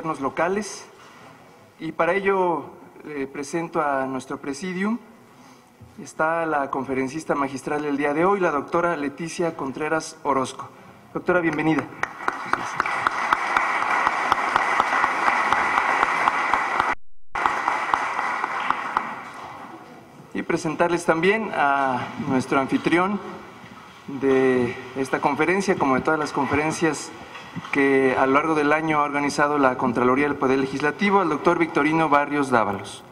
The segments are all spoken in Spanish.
gobiernos locales, y para ello presento a nuestro presidium. Está la conferencista magistral del día de hoy, la doctora Leticia Contreras Orozco. Doctora, bienvenida. Y presentarles también a nuestro anfitrión de esta conferencia, como de todas las conferencias que a lo largo del año ha organizado la Contraloría del Poder Legislativo, al doctor Victorino Barrios Dávalos.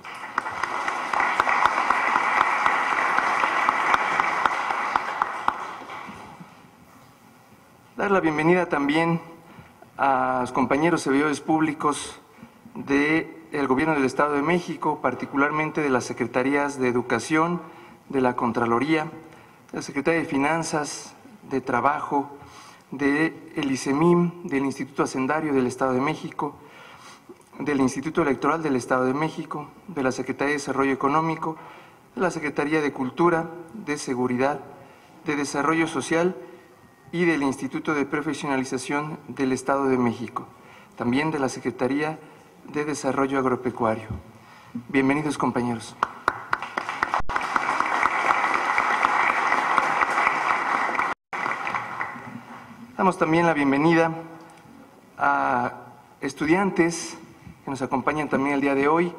Dar la bienvenida también a los compañeros servidores públicos del Gobierno del Estado de México, particularmente de las Secretarías de Educación, de la Contraloría, de la Secretaría de Finanzas, de Trabajo, del ICEMIM, del Instituto Hacendario del Estado de México, del Instituto Electoral del Estado de México, de la Secretaría de Desarrollo Económico, de la Secretaría de Cultura, de Seguridad, de Desarrollo Social y del Instituto de Profesionalización del Estado de México, también de la Secretaría de Desarrollo Agropecuario. Bienvenidos, compañeros. Damos también la bienvenida a estudiantes que nos acompañan también el día de hoy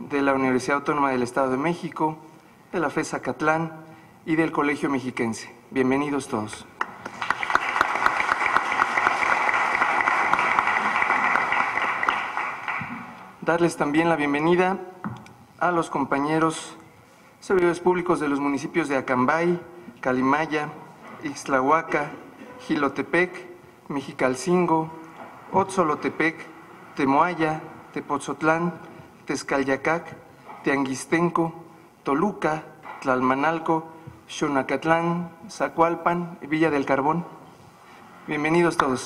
de la Universidad Autónoma del Estado de México, de la FES Zacatlán y del Colegio Mexiquense. Bienvenidos todos. Darles también la bienvenida a los compañeros servidores públicos de los municipios de Acambay, Calimaya, Ixtlahuaca, Jilotepec, Mexicalcingo, Otzolotepec, Temoaya, Tepotzotlán, Tezcalyacac, Tianguistenco, Toluca, Tlalmanalco, Xonacatlán, Zacualpan y Villa del Carbón. Bienvenidos todos.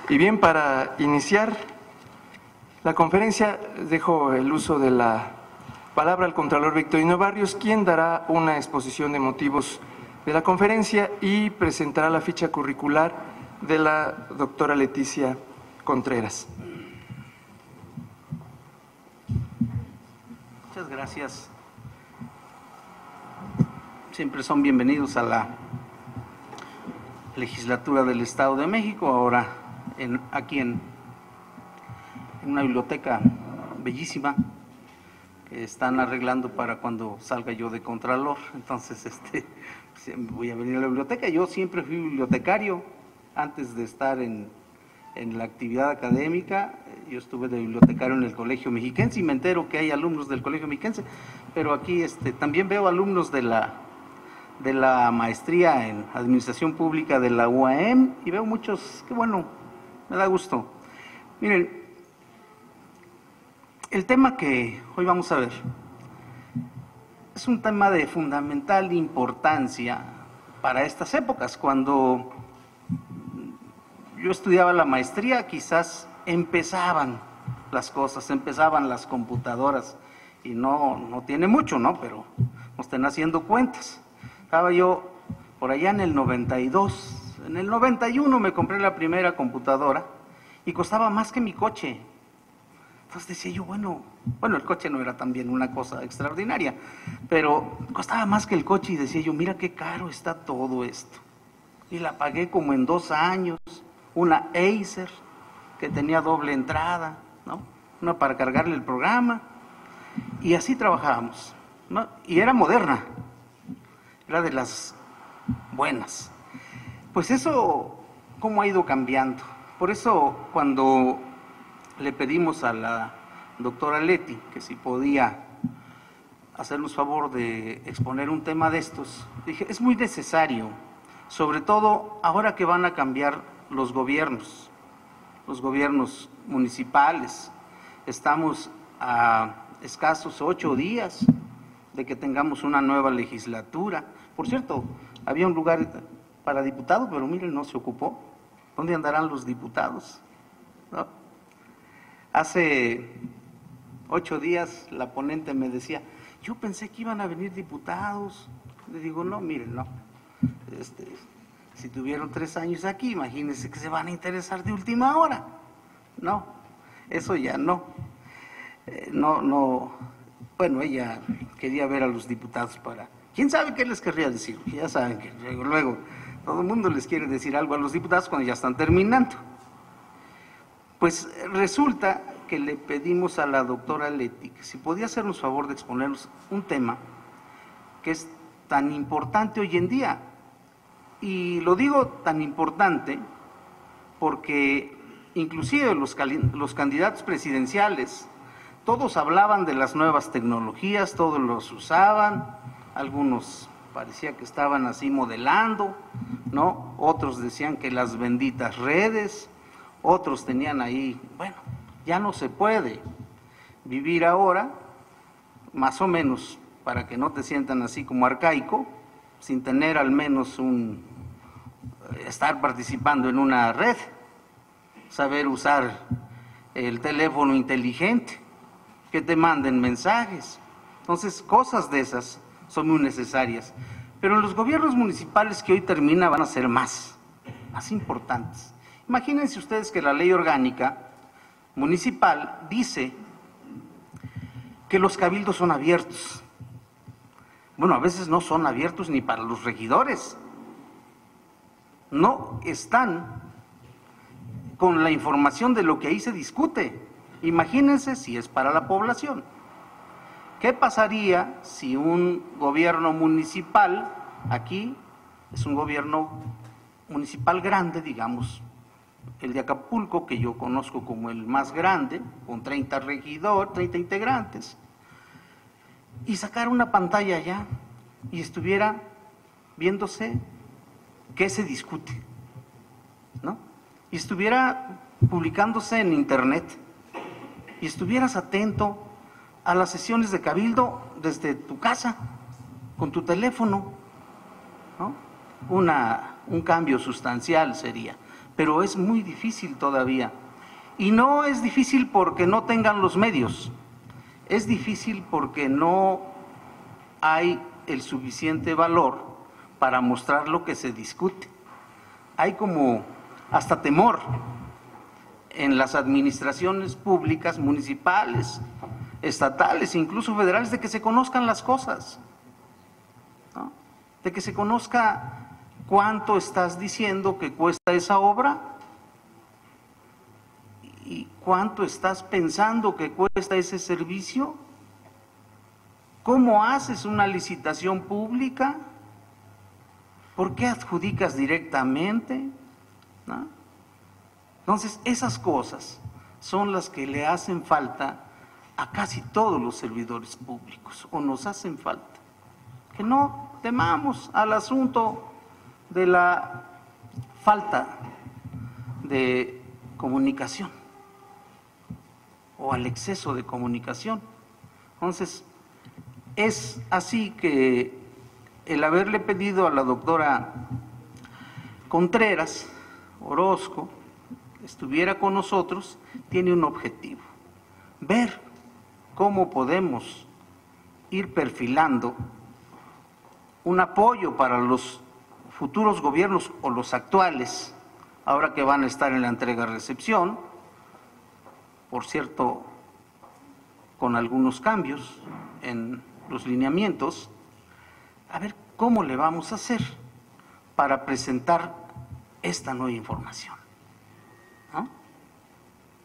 Y bien, para iniciar la conferencia, dejo el uso de la palabra al Contralor Victorino Barrios, quien dará una exposición de motivos de la conferencia y presentará la ficha curricular de la doctora Leticia Contreras. Muchas gracias. Siempre son bienvenidos a la legislatura del Estado de México, ahora aquí en una biblioteca bellísima que están arreglando para cuando salga yo de Contralor. Entonces voy a venir a la biblioteca. Yo siempre fui bibliotecario antes de estar en la actividad académica. Yo estuve de bibliotecario en el Colegio Mexiquense y me entero que hay alumnos del Colegio Mexiquense, pero aquí también veo alumnos de la maestría en Administración Pública de la UAM y veo muchos, qué bueno, me da gusto. Miren, el tema que hoy vamos a ver es un tema de fundamental importancia para estas épocas. Cuando yo estudiaba la maestría, quizás empezaban las cosas, empezaban las computadoras, y no tiene mucho, ¿no? Pero nos están haciendo cuentas. Estaba yo por allá en el 92, en el 91 me compré la primera computadora y costaba más que mi coche. Entonces decía yo, bueno, el coche no era también una cosa extraordinaria, pero costaba más que el coche y decía yo, mira qué caro está todo esto. Y la pagué como en 2 años, una Acer que tenía doble entrada, ¿no? Una para cargarle el programa, y así trabajábamos, ¿no? Y era moderna, era de las buenas. Pues eso, ¿cómo ha ido cambiando? Por eso, cuando le pedimos a la doctora Leti que si podía hacernos favor de exponer un tema de estos, dije, es muy necesario, sobre todo ahora que van a cambiar los gobiernos municipales. Estamos a escasos 8 días de que tengamos una nueva legislatura. Por cierto, había un lugar para diputado, pero miren, no se ocupó. ¿Dónde andarán los diputados? ¿No? Hace 8 días la ponente me decía, yo pensé que iban a venir diputados. Le digo, no, miren, no. Si tuvieron 3 años aquí, imagínense que se van a interesar de última hora. No, eso ya no. Bueno, ella quería ver a los diputados para... ¿Quién sabe qué les querría decir? Ya saben que luego todo el mundo les quiere decir algo a los diputados cuando ya están terminando. Pues resulta que le pedimos a la doctora Leti que si podía hacernos favor de exponernos un tema que es tan importante hoy en día. Y lo digo tan importante porque inclusive los candidatos presidenciales, todos hablaban de las nuevas tecnologías, todos los usaban, algunos parecía que estaban así modelando, ¿no? Otros decían que las benditas redes, otros tenían ahí, bueno, ya no se puede vivir ahora, más o menos, para que no te sientan así como arcaico, sin tener al menos estar participando en una red, saber usar el teléfono inteligente, que te manden mensajes. Entonces, cosas de esas son muy necesarias. Pero en los gobiernos municipales que hoy termina van a ser más importantes. Imagínense ustedes que la ley orgánica municipal dice que los cabildos son abiertos. Bueno, a veces no son abiertos ni para los regidores. No están con la información de lo que ahí se discute. Imagínense si es para la población. ¿Qué pasaría si un gobierno municipal, aquí es un gobierno municipal grande, digamos, el de Acapulco, que yo conozco como el más grande, con 30 regidores, 30 integrantes, y sacar una pantalla allá y estuviera viéndose qué se discute, ¿no? Y estuviera publicándose en internet, y estuvieras atento a las sesiones de cabildo desde tu casa, con tu teléfono, ¿no? Un cambio sustancial sería, pero es muy difícil todavía. Y no es difícil porque no tengan los medios, es difícil porque no hay el suficiente valor para mostrar lo que se discute. Hay como hasta temor en las administraciones públicas, municipales, estatales, incluso federales, de que se conozcan las cosas, ¿no? De que se conozca cuánto estás diciendo que cuesta esa obra y cuánto estás pensando que cuesta ese servicio, cómo haces una licitación pública, por qué adjudicas directamente, ¿no? Entonces, esas cosas son las que le hacen falta a casi todos los servidores públicos, o nos hacen falta. Que no temamos al asunto de la falta de comunicación o al exceso de comunicación. Entonces, es así que el haberle pedido a la doctora Contreras Orozco estuviera con nosotros tiene un objetivo: ver cómo podemos ir perfilando un apoyo para los futuros gobiernos o los actuales, ahora que van a estar en la entrega-recepción, por cierto, con algunos cambios en los lineamientos, a ver cómo le vamos a hacer para presentar esta nueva información, ¿no?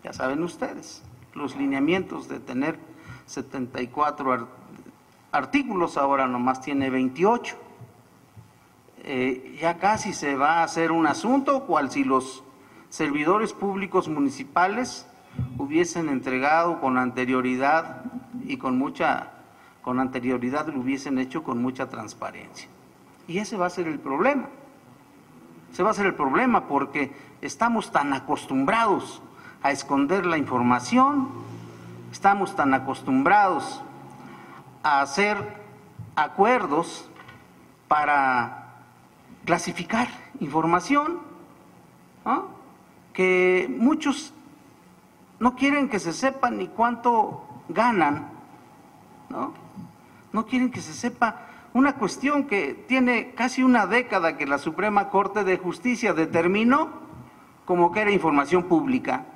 Ya saben ustedes, los lineamientos de tener 74 artículos, ahora nomás tiene 28. Ya casi se va a hacer un asunto cual si los servidores públicos municipales hubiesen entregado con anterioridad y con anterioridad lo hubiesen hecho con mucha transparencia. Y ese va a ser el problema. Ese va a ser el problema porque estamos tan acostumbrados a esconder la información, estamos tan acostumbrados a hacer acuerdos para clasificar información, ¿no? Que muchos no quieren que se sepa ni cuánto ganan, ¿no? No quieren que se sepa una cuestión que tiene casi una década que la Suprema Corte de Justicia determinó como que era información pública.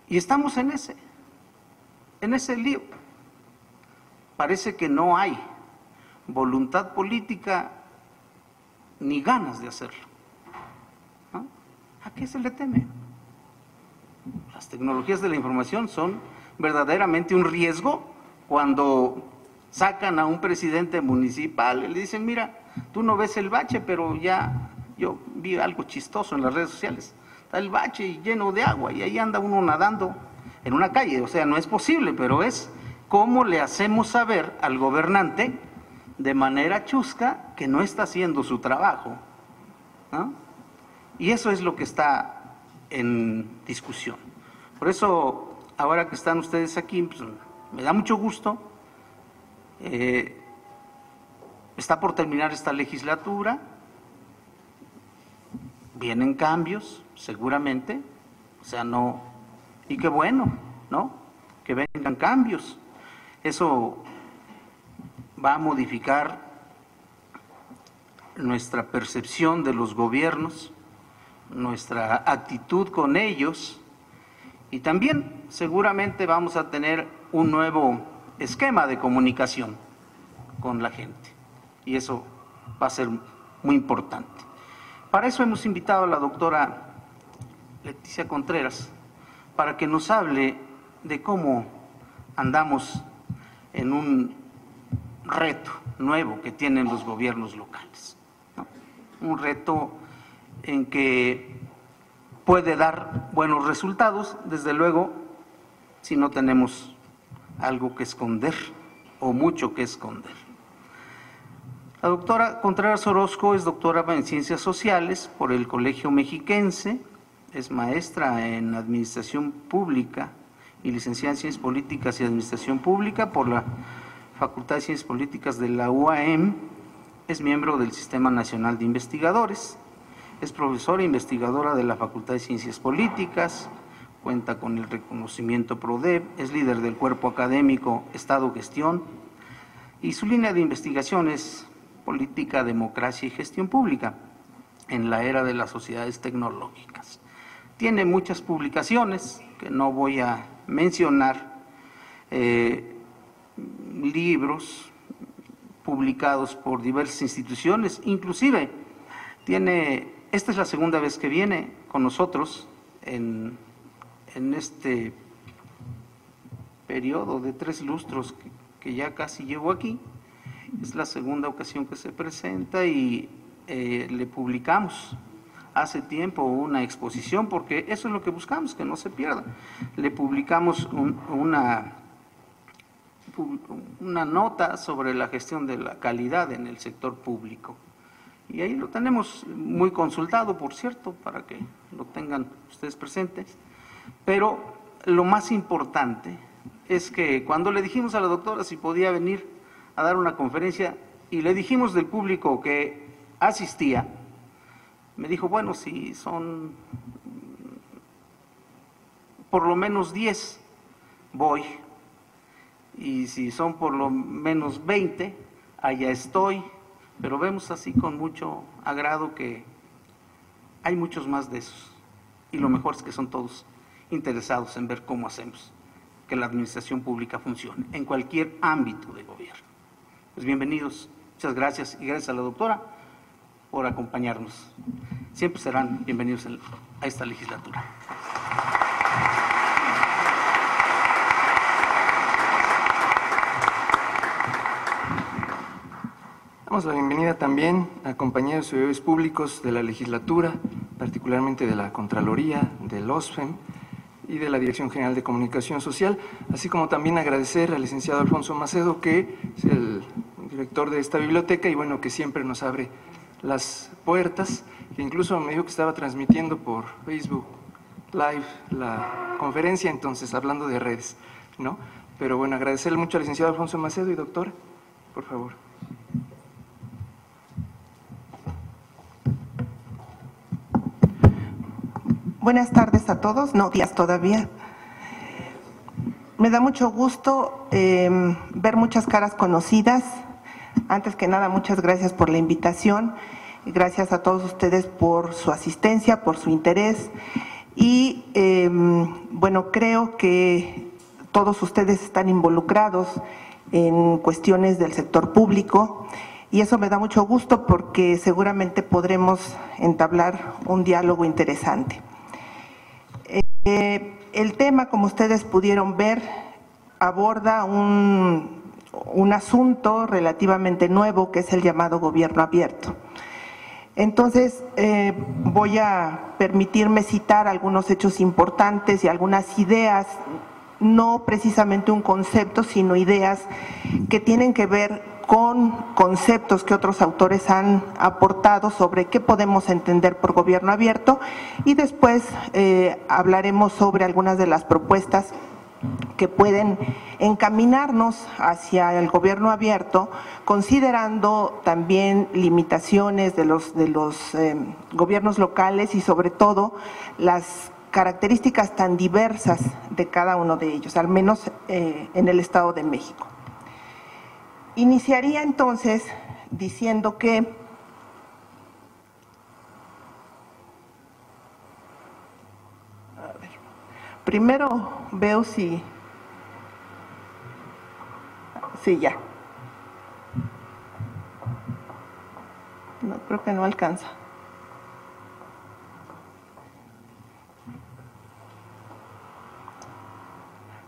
Y estamos en ese lío. Parece que no hay voluntad política ni ganas de hacerlo. ¿No? ¿A qué se le teme? Las tecnologías de la información son verdaderamente un riesgo cuando sacan a un presidente municipal y le dicen, mira, tú no ves el bache, pero ya yo vi algo chistoso en las redes sociales. Está el bache lleno de agua y ahí anda uno nadando en una calle. O sea, no es posible, pero es cómo le hacemos saber al gobernante de manera chusca que no está haciendo su trabajo, ¿no? Y eso es lo que está en discusión. Por eso, ahora que están ustedes aquí, pues, me da mucho gusto. Está por terminar esta legislatura, vienen cambios, seguramente, o sea, no, y qué bueno, ¿no? Que vengan cambios. Eso va a modificar nuestra percepción de los gobiernos, nuestra actitud con ellos, y también seguramente vamos a tener un nuevo esquema de comunicación con la gente, y eso va a ser muy importante. Para eso hemos invitado a la doctora Leticia Contreras, para que nos hable de cómo andamos en un reto nuevo que tienen los gobiernos locales, ¿no? Un reto en que puede dar buenos resultados, desde luego, si no tenemos algo que esconder o mucho que esconder. La doctora Contreras Orozco es doctora en Ciencias Sociales por el Colegio Mexiquense, es maestra en Administración Pública y licenciada en Ciencias Políticas y Administración Pública por la Facultad de Ciencias Políticas de la UAM, es miembro del Sistema Nacional de Investigadores, es profesora e investigadora de la Facultad de Ciencias Políticas, cuenta con el reconocimiento PRODEP, es líder del cuerpo académico Estado-Gestión y su línea de investigación es Política, Democracia y Gestión Pública en la era de las sociedades tecnológicas. Tiene muchas publicaciones que no voy a mencionar, libros publicados por diversas instituciones, inclusive esta es la segunda vez que viene con nosotros en este periodo de 3 lustros que ya casi llevo aquí. Es la segunda ocasión que se presenta y le publicamos hace tiempo una exposición, porque eso es lo que buscamos, que no se pierda. Le publicamos una nota sobre la gestión de la calidad en el sector público. Y ahí lo tenemos muy consultado, por cierto, para que lo tengan ustedes presentes. Pero lo más importante es que cuando le dijimos a la doctora si podía venir a dar una conferencia y le dijimos del público que asistía, me dijo, bueno, si son por lo menos 10, voy, y si son por lo menos 20, allá estoy, pero vemos así con mucho agrado que hay muchos más de esos, y lo mejor es que son todos interesados en ver cómo hacemos que la administración pública funcione en cualquier ámbito de gobierno. Pues bienvenidos, muchas gracias, y gracias a la doctora por acompañarnos. Siempre serán bienvenidos a esta legislatura. Damos la bienvenida también a compañeros y servidores públicos de la legislatura, particularmente de la Contraloría, del OSFEM y de la Dirección General de Comunicación Social, así como también agradecer al licenciado Alfonso Macedo, que es el director de esta biblioteca y bueno, que siempre nos abre las puertas, que incluso me dijo que estaba transmitiendo por Facebook Live la conferencia, entonces hablando de redes, ¿no? Pero bueno, agradecerle mucho al licenciado Alfonso Macedo y doctora, por favor. Buenas tardes a todos, no, días todavía. Me da mucho gusto ver muchas caras conocidas Antes que nada, muchas gracias por la invitación. Gracias a todos ustedes por su asistencia, por su interés. Y bueno, creo que todos ustedes están involucrados en cuestiones del sector público y eso me da mucho gusto porque seguramente podremos entablar un diálogo interesante. El tema, como ustedes pudieron ver, aborda un asunto relativamente nuevo que es el llamado gobierno abierto. Entonces, voy a permitirme citar algunos hechos importantes y algunas ideas, no precisamente un concepto, sino ideas que tienen que ver con conceptos que otros autores han aportado sobre qué podemos entender por gobierno abierto y después hablaremos sobre algunas de las propuestas que pueden encaminarnos hacia el gobierno abierto, considerando también limitaciones de los gobiernos locales y sobre todo las características tan diversas de cada uno de ellos, al menos en el Estado de México. Iniciaría entonces diciendo que primero veo si ya. No, creo que no alcanza.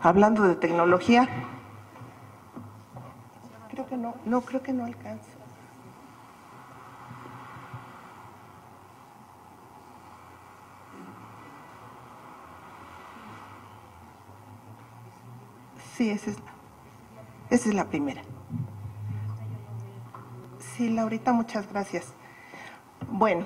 Hablando de tecnología, creo que creo que no alcanza. Sí, esa es la primera. Sí, Laurita, muchas gracias. Bueno,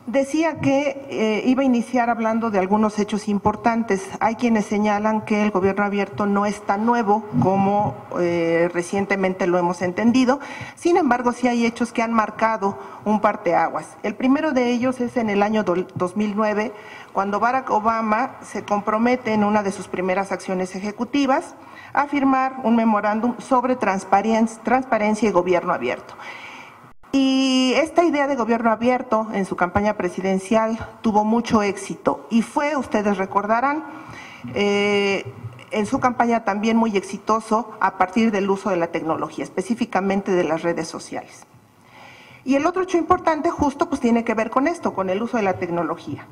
decía que iba a iniciar hablando de algunos hechos importantes. Hay quienes señalan que el gobierno abierto no es tan nuevo como recientemente lo hemos entendido. Sin embargo, sí hay hechos que han marcado un parteaguas. El primero de ellos es en el año 2009, cuando Barack Obama se compromete en una de sus primeras acciones ejecutivas a firmar un memorándum sobre transparencia y gobierno abierto. Y esta idea de gobierno abierto en su campaña presidencial tuvo mucho éxito y fue, ustedes recordarán, en su campaña también muy exitoso a partir del uso de la tecnología, específicamente de las redes sociales. Y el otro hecho importante justo pues tiene que ver con esto, con el uso de la tecnología,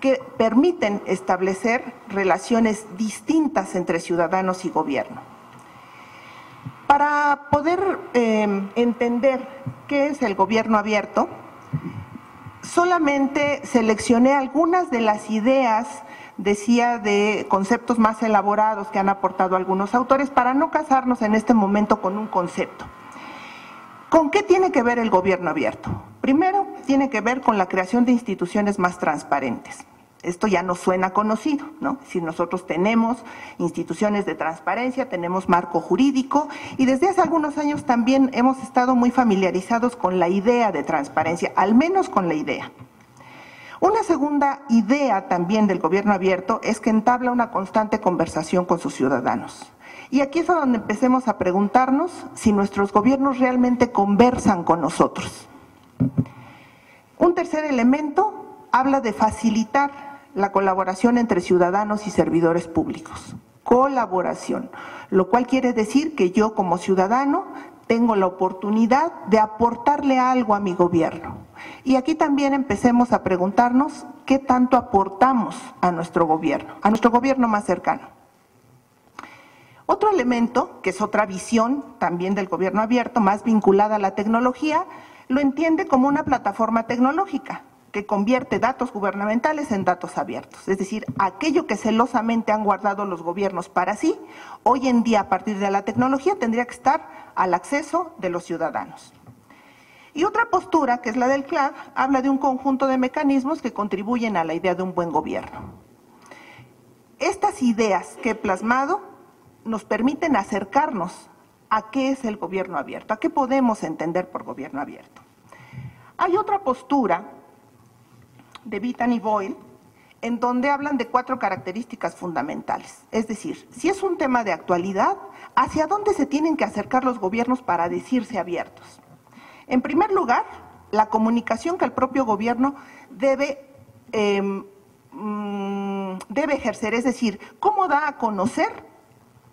que permiten establecer relaciones distintas entre ciudadanos y gobierno. Para poder entender qué es el gobierno abierto, solamente seleccioné algunas de las ideas, decía, de conceptos más elaborados que han aportado algunos autores para no casarnos en este momento con un concepto. ¿Con qué tiene que ver el gobierno abierto? Primero, tiene que ver con la creación de instituciones más transparentes. Esto ya nos suena conocido, ¿no? Si nosotros tenemos instituciones de transparencia, tenemos marco jurídico y desde hace algunos años también hemos estado muy familiarizados con la idea de transparencia, al menos con la idea. Una segunda idea también del gobierno abierto es que entabla una constante conversación con sus ciudadanos. Y aquí es donde empecemos a preguntarnos si nuestros gobiernos realmente conversan con nosotros. Un tercer elemento habla de facilitar la colaboración entre ciudadanos y servidores públicos. Colaboración, lo cual quiere decir que yo como ciudadano tengo la oportunidad de aportarle algo a mi gobierno. Y aquí también empecemos a preguntarnos qué tanto aportamos a nuestro gobierno más cercano. Otro elemento, que es otra visión también del gobierno abierto, más vinculada a la tecnología, lo entiende como una plataforma tecnológica que convierte datos gubernamentales en datos abiertos. Es decir, aquello que celosamente han guardado los gobiernos para sí, hoy en día a partir de la tecnología tendría que estar al acceso de los ciudadanos. Y otra postura, que es la del CLAD, habla de un conjunto de mecanismos que contribuyen a la idea de un buen gobierno. Estas ideas que he plasmado nos permiten acercarnos a qué es el gobierno abierto, a qué podemos entender por gobierno abierto. Hay otra postura de Beatty y Boyle, en donde hablan de 4 características fundamentales. Es decir, si es un tema de actualidad, ¿hacia dónde se tienen que acercar los gobiernos para decirse abiertos? En primer lugar, la comunicación que el propio gobierno debe ejercer, es decir, cómo da a conocer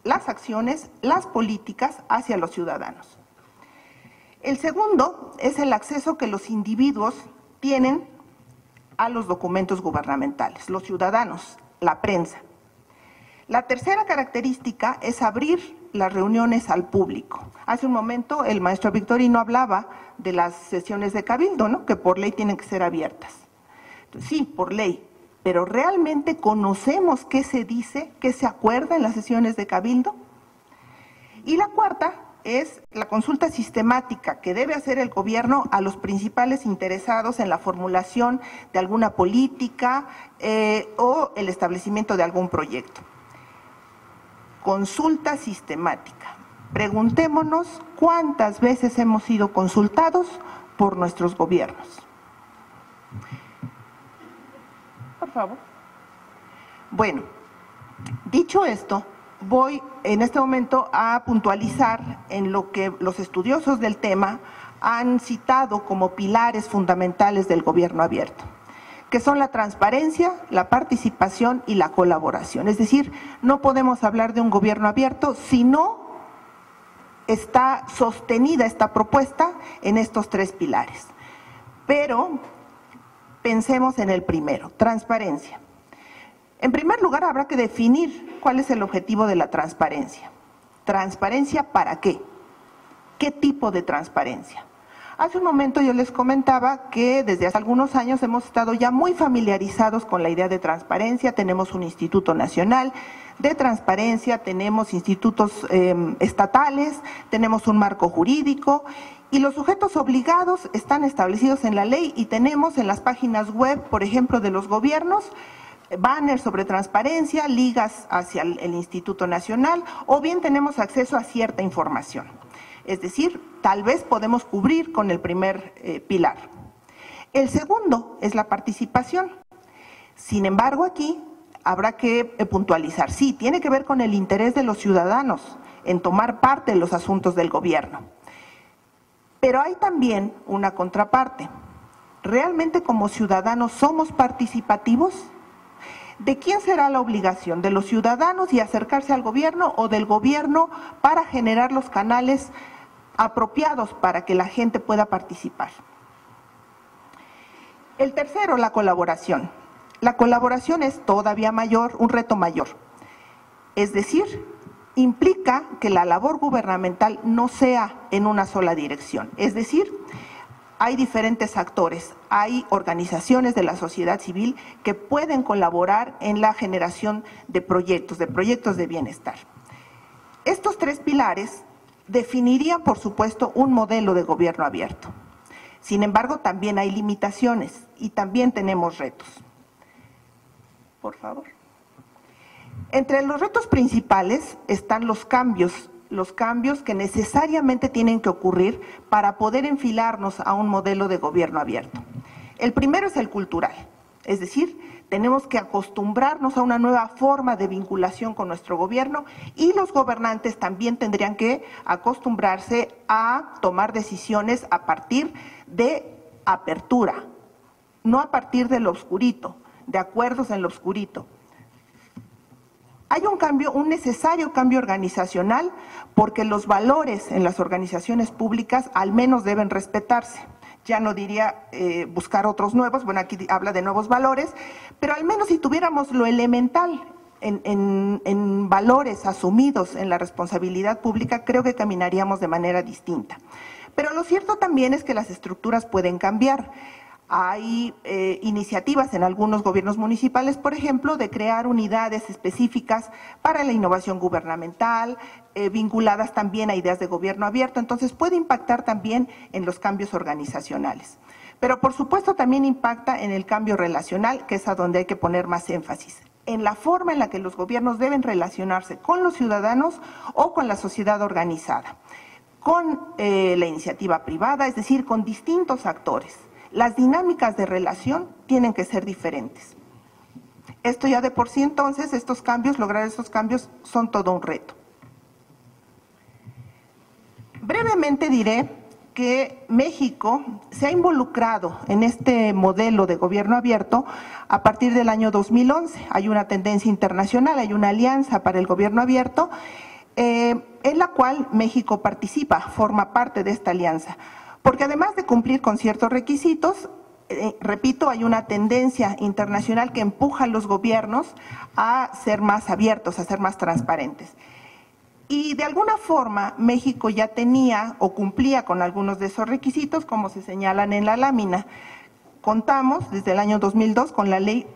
las acciones, las políticas hacia los ciudadanos. El segundo es el acceso que los individuos tienen a los documentos gubernamentales, los ciudadanos, la prensa. La tercera característica es abrir las reuniones al público. Hace un momento el maestro Victorino hablaba de las sesiones de cabildo, ¿no?, que por ley tienen que ser abiertas. Entonces, sí, por ley, pero ¿realmente conocemos qué se dice, qué se acuerda en las sesiones de cabildo? Y la cuarta es la consulta sistemática que debe hacer el gobierno a los principales interesados en la formulación de alguna política o el establecimiento de algún proyecto. Consulta sistemática. Preguntémonos cuántas veces hemos sido consultados por nuestros gobiernos. Por favor. Bueno, dicho esto, voy en este momento a puntualizar en lo que los estudiosos del tema han citado como pilares fundamentales del gobierno abierto, que son la transparencia, la participación y la colaboración. Es decir, no podemos hablar de un gobierno abierto si no está sostenida esta propuesta en estos 3 pilares. Pero pensemos en el primero, transparencia. En primer lugar, habrá que definir cuál es el objetivo de la transparencia. ¿Transparencia para qué? ¿Qué tipo de transparencia? Hace un momento yo les comentaba que desde hace algunos años hemos estado ya muy familiarizados con la idea de transparencia. Tenemos un Instituto Nacional de Transparencia, tenemos institutos estatales, tenemos un marco jurídico y los sujetos obligados están establecidos en la ley y tenemos en las páginas web, por ejemplo, de los gobiernos, banners sobre transparencia, ligas hacia el Instituto Nacional, o bien tenemos acceso a cierta información. Es decir, tal vez podemos cubrir con el primer pilar. El segundo es la participación. Sin embargo, aquí habrá que puntualizar. Sí, tiene que ver con el interés de los ciudadanos en tomar parte en los asuntos del gobierno. Pero hay también una contraparte. ¿Realmente como ciudadanos somos participativos? ¿De quién será la obligación? ¿De los ciudadanos y acercarse al gobierno o del gobierno para generar los canales apropiados para que la gente pueda participar? El tercero, la colaboración. La colaboración es todavía mayor, un reto mayor. Es decir, implica que la labor gubernamental no sea en una sola dirección. Es decir, hay diferentes actores, hay organizaciones de la sociedad civil que pueden colaborar en la generación de proyectos de bienestar. Estos 3 pilares definirían, por supuesto, un modelo de gobierno abierto. Sin embargo, también hay limitaciones y también tenemos retos. Por favor. Entre los retos principales están los cambios que necesariamente tienen que ocurrir para poder enfilarnos a un modelo de gobierno abierto. El primero es el cultural, es decir, tenemos que acostumbrarnos a una nueva forma de vinculación con nuestro gobierno y los gobernantes también tendrían que acostumbrarse a tomar decisiones a partir de apertura, no a partir de lo oscurito, de acuerdos en lo oscurito. Hay un necesario cambio organizacional porque los valores en las organizaciones públicas al menos deben respetarse. Ya no diría buscar otros nuevos, bueno, aquí habla de nuevos valores, pero al menos si tuviéramos lo elemental en valores asumidos en la responsabilidad pública, creo que caminaríamos de manera distinta. Pero lo cierto también es que las estructuras pueden cambiar. Hay iniciativas en algunos gobiernos municipales, por ejemplo, de crear unidades específicas para la innovación gubernamental, vinculadas también a ideas de gobierno abierto, entonces puede impactar también en los cambios organizacionales. Pero por supuesto también impacta en el cambio relacional, que es a donde hay que poner más énfasis, en la forma en la que los gobiernos deben relacionarse con los ciudadanos o con la sociedad organizada, con la iniciativa privada, es decir, con distintos actores. Las dinámicas de relación tienen que ser diferentes. Esto ya de por sí entonces, lograr estos cambios son todo un reto. Brevemente diré que México se ha involucrado en este modelo de gobierno abierto a partir del año 2011. Hay una tendencia internacional, hay una alianza para el gobierno abierto, en la cual México participa, forma parte de esta alianza, porque además de cumplir con ciertos requisitos, repito, hay una tendencia internacional que empuja a los gobiernos a ser más abiertos, a ser más transparentes. Y de alguna forma México ya tenía o cumplía con algunos de esos requisitos, como se señalan en la lámina. Contamos desde el año 2002 con la Ley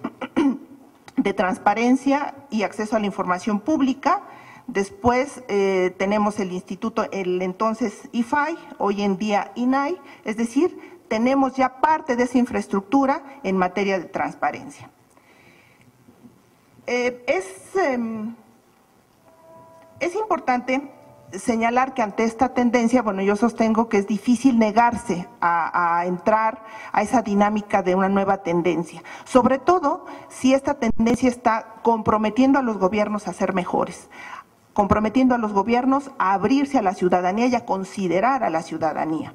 de Transparencia y Acceso a la Información Pública. Después tenemos el instituto, el entonces IFAI, hoy en día INAI, es decir, tenemos ya parte de esa infraestructura en materia de transparencia. Es importante señalar que ante esta tendencia, bueno, yo sostengo que es difícil negarse a entrar a esa dinámica de una nueva tendencia, sobre todo si esta tendencia está comprometiendo a los gobiernos a ser mejores, comprometiendo a los gobiernos a abrirse a la ciudadanía y a considerar a la ciudadanía.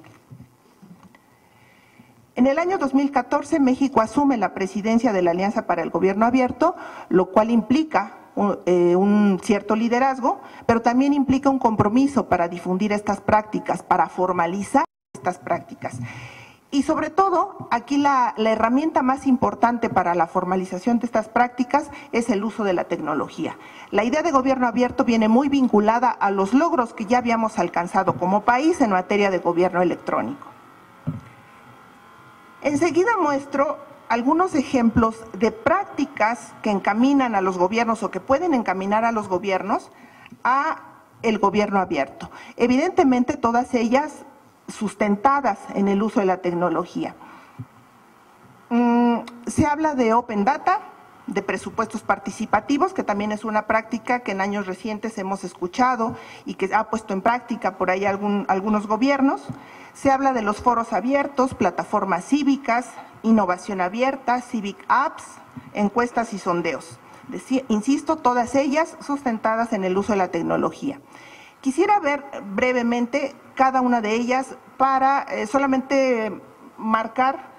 En el año 2014, México asume la presidencia de la Alianza para el Gobierno Abierto, lo cual implica un cierto liderazgo, pero también implica un compromiso para difundir estas prácticas, para formalizar estas prácticas. Y sobre todo, aquí la herramienta más importante para la formalización de estas prácticas es el uso de la tecnología. La idea de gobierno abierto viene muy vinculada a los logros que ya habíamos alcanzado como país en materia de gobierno electrónico. Enseguida muestro algunos ejemplos de prácticas que encaminan a los gobiernos o que pueden encaminar a los gobiernos a el gobierno abierto. Evidentemente todas ellas sustentadas en el uso de la tecnología. Se habla de Open Data, de presupuestos participativos, que también es una práctica que en años recientes hemos escuchado y que ha puesto en práctica por ahí algunos gobiernos. Se habla de los foros abiertos, plataformas cívicas, innovación abierta, civic apps, encuestas y sondeos. Insisto, todas ellas sustentadas en el uso de la tecnología. Quisiera ver brevemente cada una de ellas para solamente marcar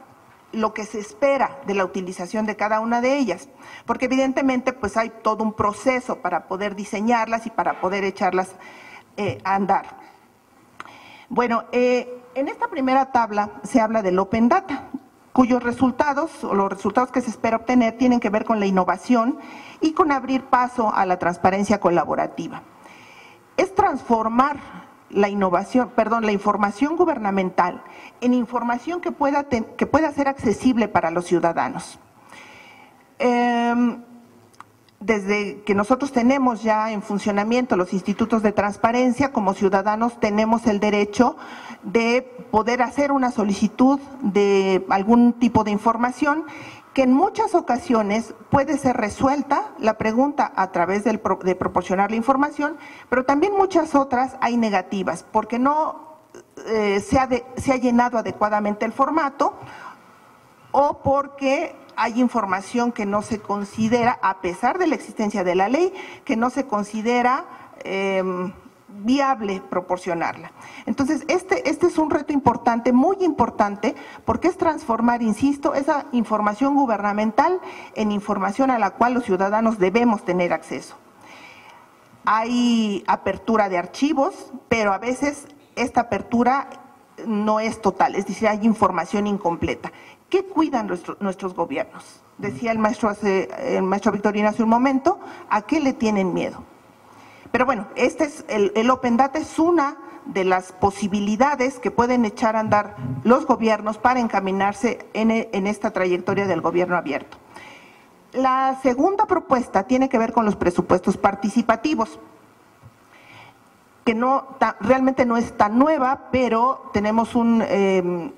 lo que se espera de la utilización de cada una de ellas, porque evidentemente pues hay todo un proceso para poder diseñarlas y para poder echarlas a andar. Bueno, en esta primera tabla se habla del Open Data, cuyos resultados o los resultados que se espera obtener tienen que ver con la innovación y con abrir paso a la transparencia colaborativa. Es transformar la información gubernamental en información que pueda ser accesible para los ciudadanos. Desde que nosotros tenemos ya en funcionamiento los institutos de transparencia, como ciudadanos tenemos el derecho de poder hacer una solicitud de algún tipo de información que en muchas ocasiones puede ser resuelta la pregunta a través de proporcionar la información, pero también muchas otras hay negativas, porque no se ha llenado adecuadamente el formato o porque hay información que no se considera, a pesar de la existencia de la ley, que no se considera viable proporcionarla. Entonces, este es un reto importante, muy importante, porque es transformar, insisto, esa información gubernamental en información a la cual los ciudadanos debemos tener acceso. Hay apertura de archivos, pero a veces esta apertura no es total, es decir, hay información incompleta. ¿Qué cuidan nuestros gobiernos? Decía el maestro Victorino hace un momento, ¿a qué le tienen miedo? Pero bueno, el Open Data es una de las posibilidades que pueden echar a andar los gobiernos para encaminarse en esta trayectoria del gobierno abierto. La segunda propuesta tiene que ver con los presupuestos participativos, que realmente no es tan nueva, pero tenemos un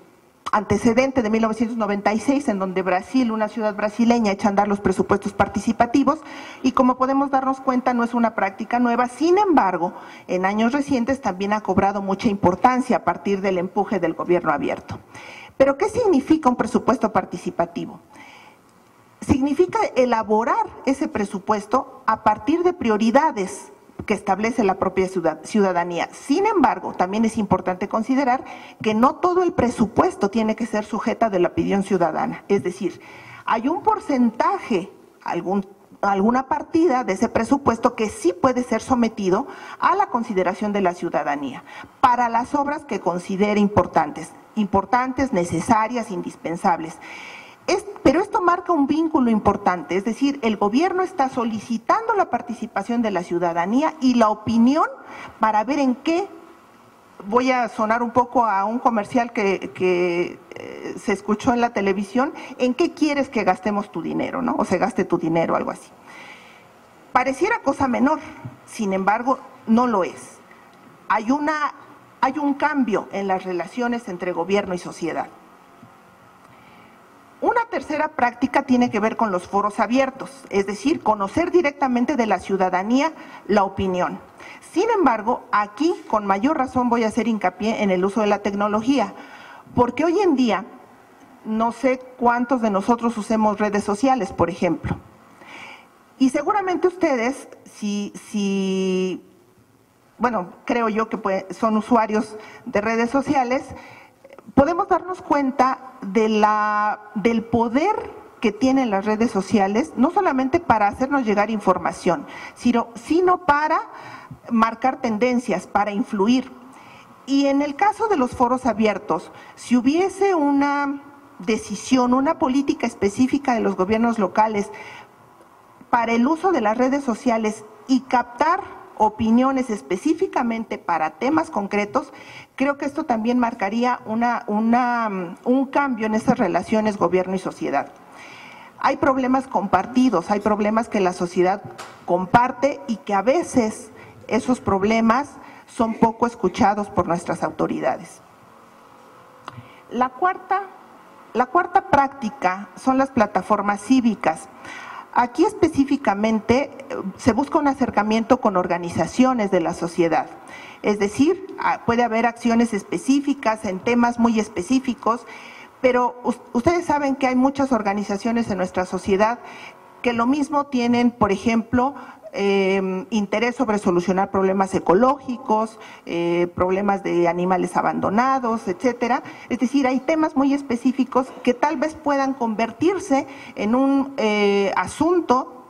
antecedente de 1996 en donde Brasil, una ciudad brasileña, echa a andar los presupuestos participativos y como podemos darnos cuenta no es una práctica nueva, sin embargo, en años recientes también ha cobrado mucha importancia a partir del empuje del gobierno abierto. Pero ¿qué significa un presupuesto participativo? significa elaborar ese presupuesto a partir de prioridades que establece la propia ciudadanía. Sin embargo, también es importante considerar que no todo el presupuesto tiene que ser sujeta de la opinión ciudadana. Es decir, hay un porcentaje, alguna partida de ese presupuesto que sí puede ser sometido a la consideración de la ciudadanía para las obras que considere importantes, necesarias, indispensables. Pero esto marca un vínculo importante, es decir, el gobierno está solicitando la participación de la ciudadanía y la opinión para ver en qué, voy a sonar un poco a un comercial que se escuchó en la televisión, en qué quieres que gastemos tu dinero, ¿no? O se gaste tu dinero, algo así. Pareciera cosa menor, sin embargo, no lo es. Hay un cambio en las relaciones entre gobierno y sociedad. Una tercera práctica tiene que ver con los foros abiertos, es decir, conocer directamente de la ciudadanía la opinión. Sin embargo, aquí con mayor razón voy a hacer hincapié en el uso de la tecnología, porque hoy en día no sé cuántos de nosotros usemos redes sociales, por ejemplo. Y seguramente ustedes, bueno, creo yo que son usuarios de redes sociales, podemos darnos cuenta del poder que tienen las redes sociales, no solamente para hacernos llegar información, sino para marcar tendencias, para influir. Y en el caso de los foros abiertos, si hubiese una decisión, una política específica de los gobiernos locales para el uso de las redes sociales y captar opiniones específicamente para temas concretos, creo que esto también marcaría un cambio en esas relaciones gobierno y sociedad. Hay problemas compartidos, hay problemas que la sociedad comparte y que a veces esos problemas son poco escuchados por nuestras autoridades. La cuarta práctica son las plataformas cívicas. Aquí específicamente se busca un acercamiento con organizaciones de la sociedad, es decir, puede haber acciones específicas en temas muy específicos, pero ustedes saben que hay muchas organizaciones en nuestra sociedad que lo mismo tienen, por ejemplo, interés sobre solucionar problemas ecológicos, problemas de animales abandonados, etcétera. Es decir, hay temas muy específicos que tal vez puedan convertirse en un asunto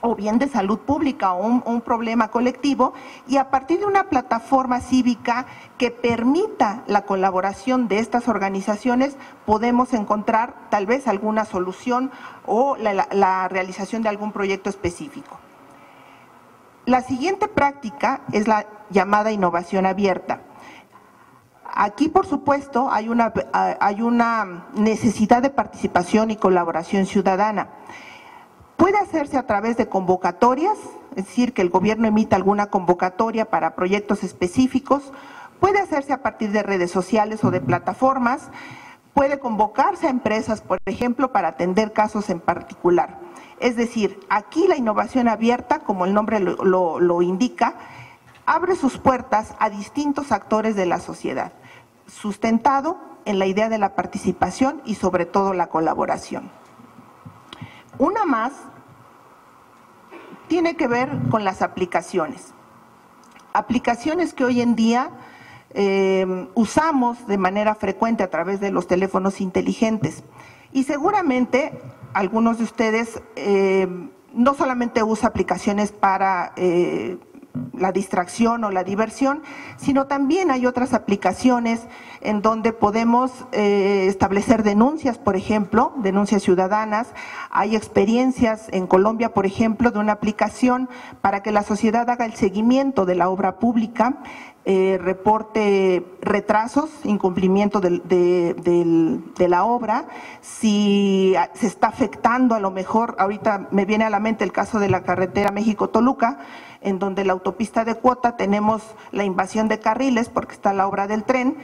o bien de salud pública o un problema colectivo, y a partir de una plataforma cívica que permita la colaboración de estas organizaciones podemos encontrar tal vez alguna solución o la realización de algún proyecto específico. La siguiente práctica es la llamada innovación abierta. Aquí, por supuesto, hay una necesidad de participación y colaboración ciudadana. Puede hacerse a través de convocatorias, es decir, que el gobierno emita alguna convocatoria para proyectos específicos, puede hacerse a partir de redes sociales o de plataformas, puede convocarse a empresas, por ejemplo, para atender casos en particular. Es decir, aquí la innovación abierta, como el nombre lo indica, abre sus puertas a distintos actores de la sociedad, sustentado en la idea de la participación y sobre todo la colaboración. Una más tiene que ver con las aplicaciones. Aplicaciones que hoy en día usamos de manera frecuente a través de los teléfonos inteligentes. Y seguramente algunos de ustedes no solamente usan aplicaciones para la distracción o la diversión, sino también hay otras aplicaciones en donde podemos establecer denuncias, por ejemplo, denuncias ciudadanas. Hay experiencias en Colombia, por ejemplo, de una aplicación para que la sociedad haga el seguimiento de la obra pública, reporte retrasos, incumplimiento de la obra, si se está afectando a lo mejor, ahorita me viene a la mente el caso de la carretera México-Toluca, en donde la autopista de Cuota tenemos la invasión de carriles porque está la obra del tren,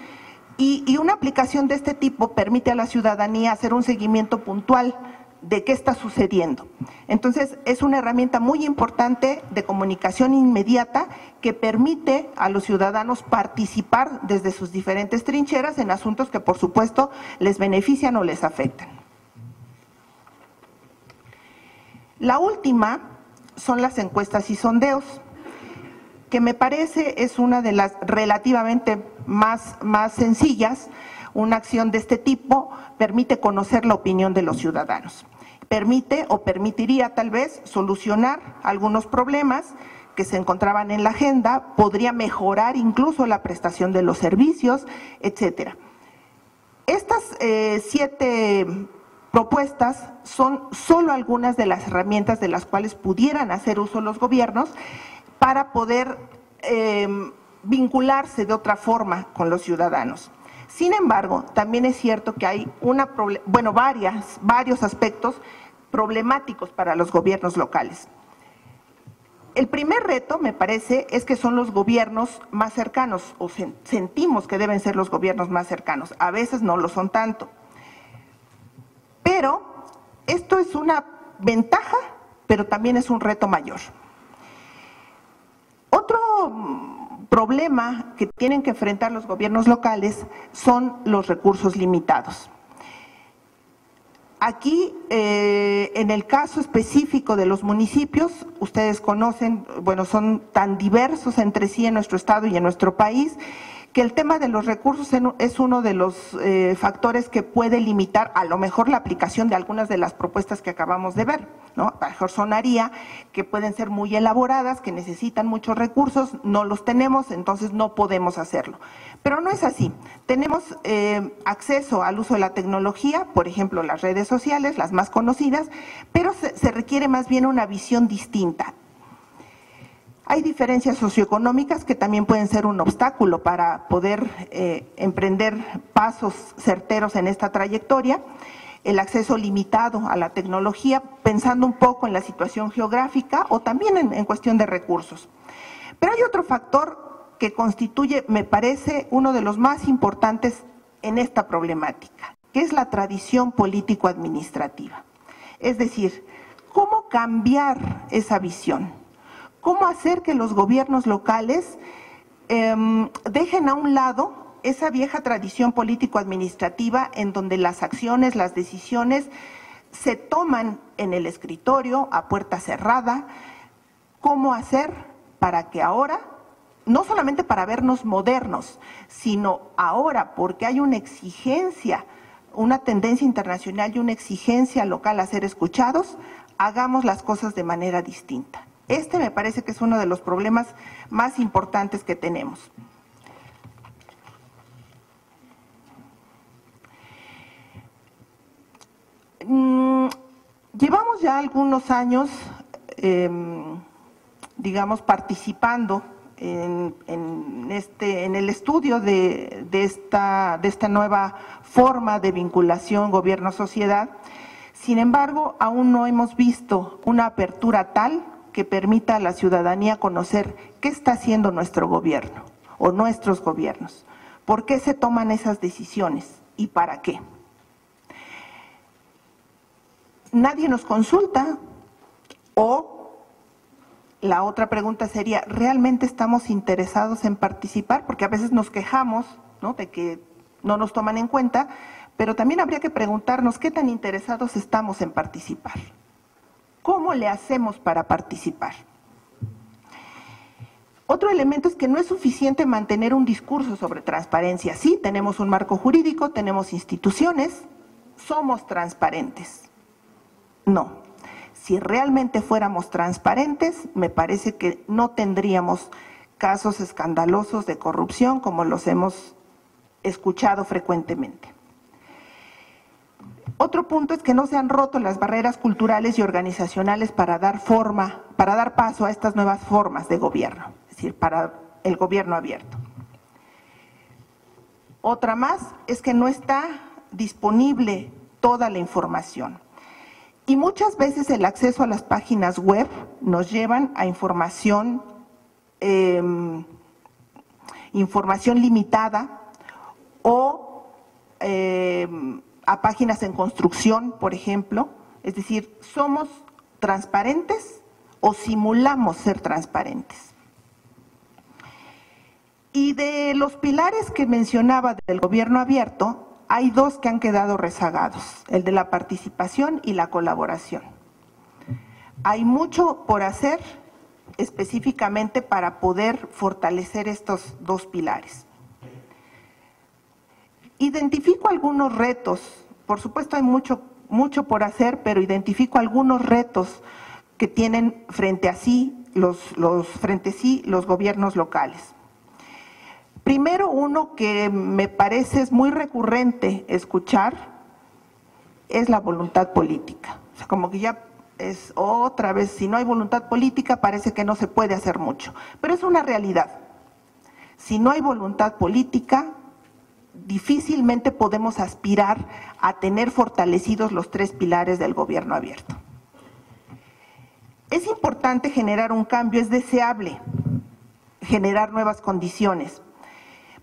y una aplicación de este tipo permite a la ciudadanía hacer un seguimiento puntual de qué está sucediendo. Entonces, es una herramienta muy importante de comunicación inmediata que permite a los ciudadanos participar desde sus diferentes trincheras en asuntos que, por supuesto, les benefician o les afectan. La última son las encuestas y sondeos, que me parece es una de las relativamente más sencillas. Una acción de este tipo permite conocer la opinión de los ciudadanos. Permite o permitiría tal vez solucionar algunos problemas que se encontraban en la agenda, podría mejorar incluso la prestación de los servicios, etcétera. Estas 7 propuestas son solo algunas de las herramientas de las cuales pudieran hacer uso los gobiernos para poder vincularse de otra forma con los ciudadanos. Sin embargo, también es cierto que hay varios aspectos problemáticos para los gobiernos locales. El primer reto, me parece, es que son los gobiernos más cercanos, o sentimos que deben ser los gobiernos más cercanos. A veces no lo son tanto. Pero esto es una ventaja, pero también es un reto mayor. Otro problema que tienen que enfrentar los gobiernos locales son los recursos limitados. Aquí, en el caso específico de los municipios, ustedes conocen, son tan diversos entre sí en nuestro estado y en nuestro país, que el tema de los recursos es uno de los factores que puede limitar a lo mejor la aplicación de algunas de las propuestas que acabamos de ver, ¿no? A lo mejor sonaría que pueden ser muy elaboradas, que necesitan muchos recursos, no los tenemos, entonces no podemos hacerlo. Pero no es así. Tenemos acceso al uso de la tecnología, por ejemplo, las redes sociales, las más conocidas, pero se requiere más bien una visión distinta. Hay diferencias socioeconómicas que también pueden ser un obstáculo para poder emprender pasos certeros en esta trayectoria. El acceso limitado a la tecnología, pensando un poco en la situación geográfica o también en cuestión de recursos. Pero hay otro factor que constituye, me parece, uno de los más importantes en esta problemática, que es la tradición político-administrativa. Es decir, ¿cómo cambiar esa visión? ¿Cómo hacer que los gobiernos locales dejen a un lado esa vieja tradición político-administrativa en donde las acciones, las decisiones se toman en el escritorio a puerta cerrada? ¿Cómo hacer para que ahora, no solamente para vernos modernos, sino ahora porque hay una exigencia, una tendencia internacional y una exigencia local a ser escuchados, hagamos las cosas de manera distinta? Este me parece que es uno de los problemas más importantes que tenemos. Llevamos ya algunos años, participando en el estudio de esta nueva forma de vinculación gobierno-sociedad. Sin embargo, aún no hemos visto una apertura tal que permita a la ciudadanía conocer qué está haciendo nuestro gobierno o nuestros gobiernos, por qué se toman esas decisiones y para qué. Nadie nos consulta, o la otra pregunta sería, ¿realmente estamos interesados en participar? Porque a veces nos quejamos, ¿no?, de que no nos toman en cuenta, pero también habría que preguntarnos qué tan interesados estamos en participar. ¿Cómo le hacemos para participar? Otro elemento es que no es suficiente mantener un discurso sobre transparencia. Sí, tenemos un marco jurídico, tenemos instituciones, somos transparentes. No, si realmente fuéramos transparentes, me parece que no tendríamos casos escandalosos de corrupción como los hemos escuchado frecuentemente. Otro punto es que no se han roto las barreras culturales y organizacionales para dar paso a estas nuevas formas de gobierno, es decir, para el gobierno abierto. Otra más es que no está disponible toda la información. Y muchas veces el acceso a las páginas web nos llevan a información limitada o a páginas en construcción, por ejemplo. Es decir, ¿somos transparentes o simulamos ser transparentes? Y de los pilares que mencionaba del gobierno abierto, hay dos que han quedado rezagados, el de la participación y la colaboración. Hay mucho por hacer específicamente para poder fortalecer estos dos pilares. Identifico algunos retos, por supuesto hay mucho por hacer, pero identifico algunos retos que tienen frente a sí los gobiernos locales. Primero, uno que me parece es muy recurrente escuchar es la voluntad política. O sea, como que ya es otra vez, si no hay voluntad política parece que no se puede hacer mucho, pero es una realidad. Si no hay voluntad política, difícilmente podemos aspirar a tener fortalecidos los tres pilares del gobierno abierto. Es importante generar un cambio, es deseable generar nuevas condiciones,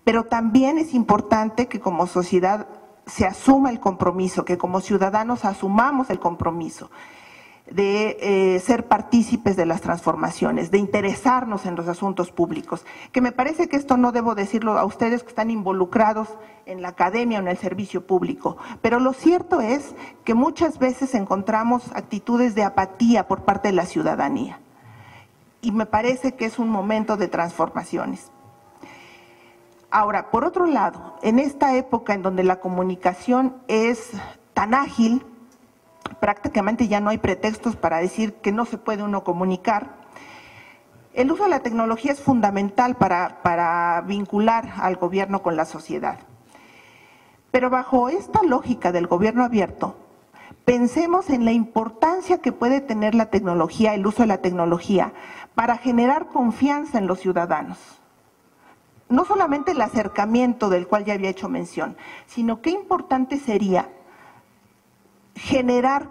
pero también es importante que como sociedad se asuma el compromiso, que como ciudadanos asumamos el compromiso de ser partícipes de las transformaciones, de interesarnos en los asuntos públicos, que me parece que esto no debo decirlo a ustedes que están involucrados en la academia o en el servicio público, pero lo cierto es que muchas veces encontramos actitudes de apatía por parte de la ciudadanía y me parece que es un momento de transformaciones. Ahora, por otro lado, en esta época en donde la comunicación es tan ágil, prácticamente ya no hay pretextos para decir que no se puede uno comunicar. El uso de la tecnología es fundamental para vincular al gobierno con la sociedad. Pero bajo esta lógica del gobierno abierto, pensemos en la importancia que puede tener la tecnología, el uso de la tecnología, para generar confianza en los ciudadanos. No solamente el acercamiento del cual ya había hecho mención, sino qué importante sería generar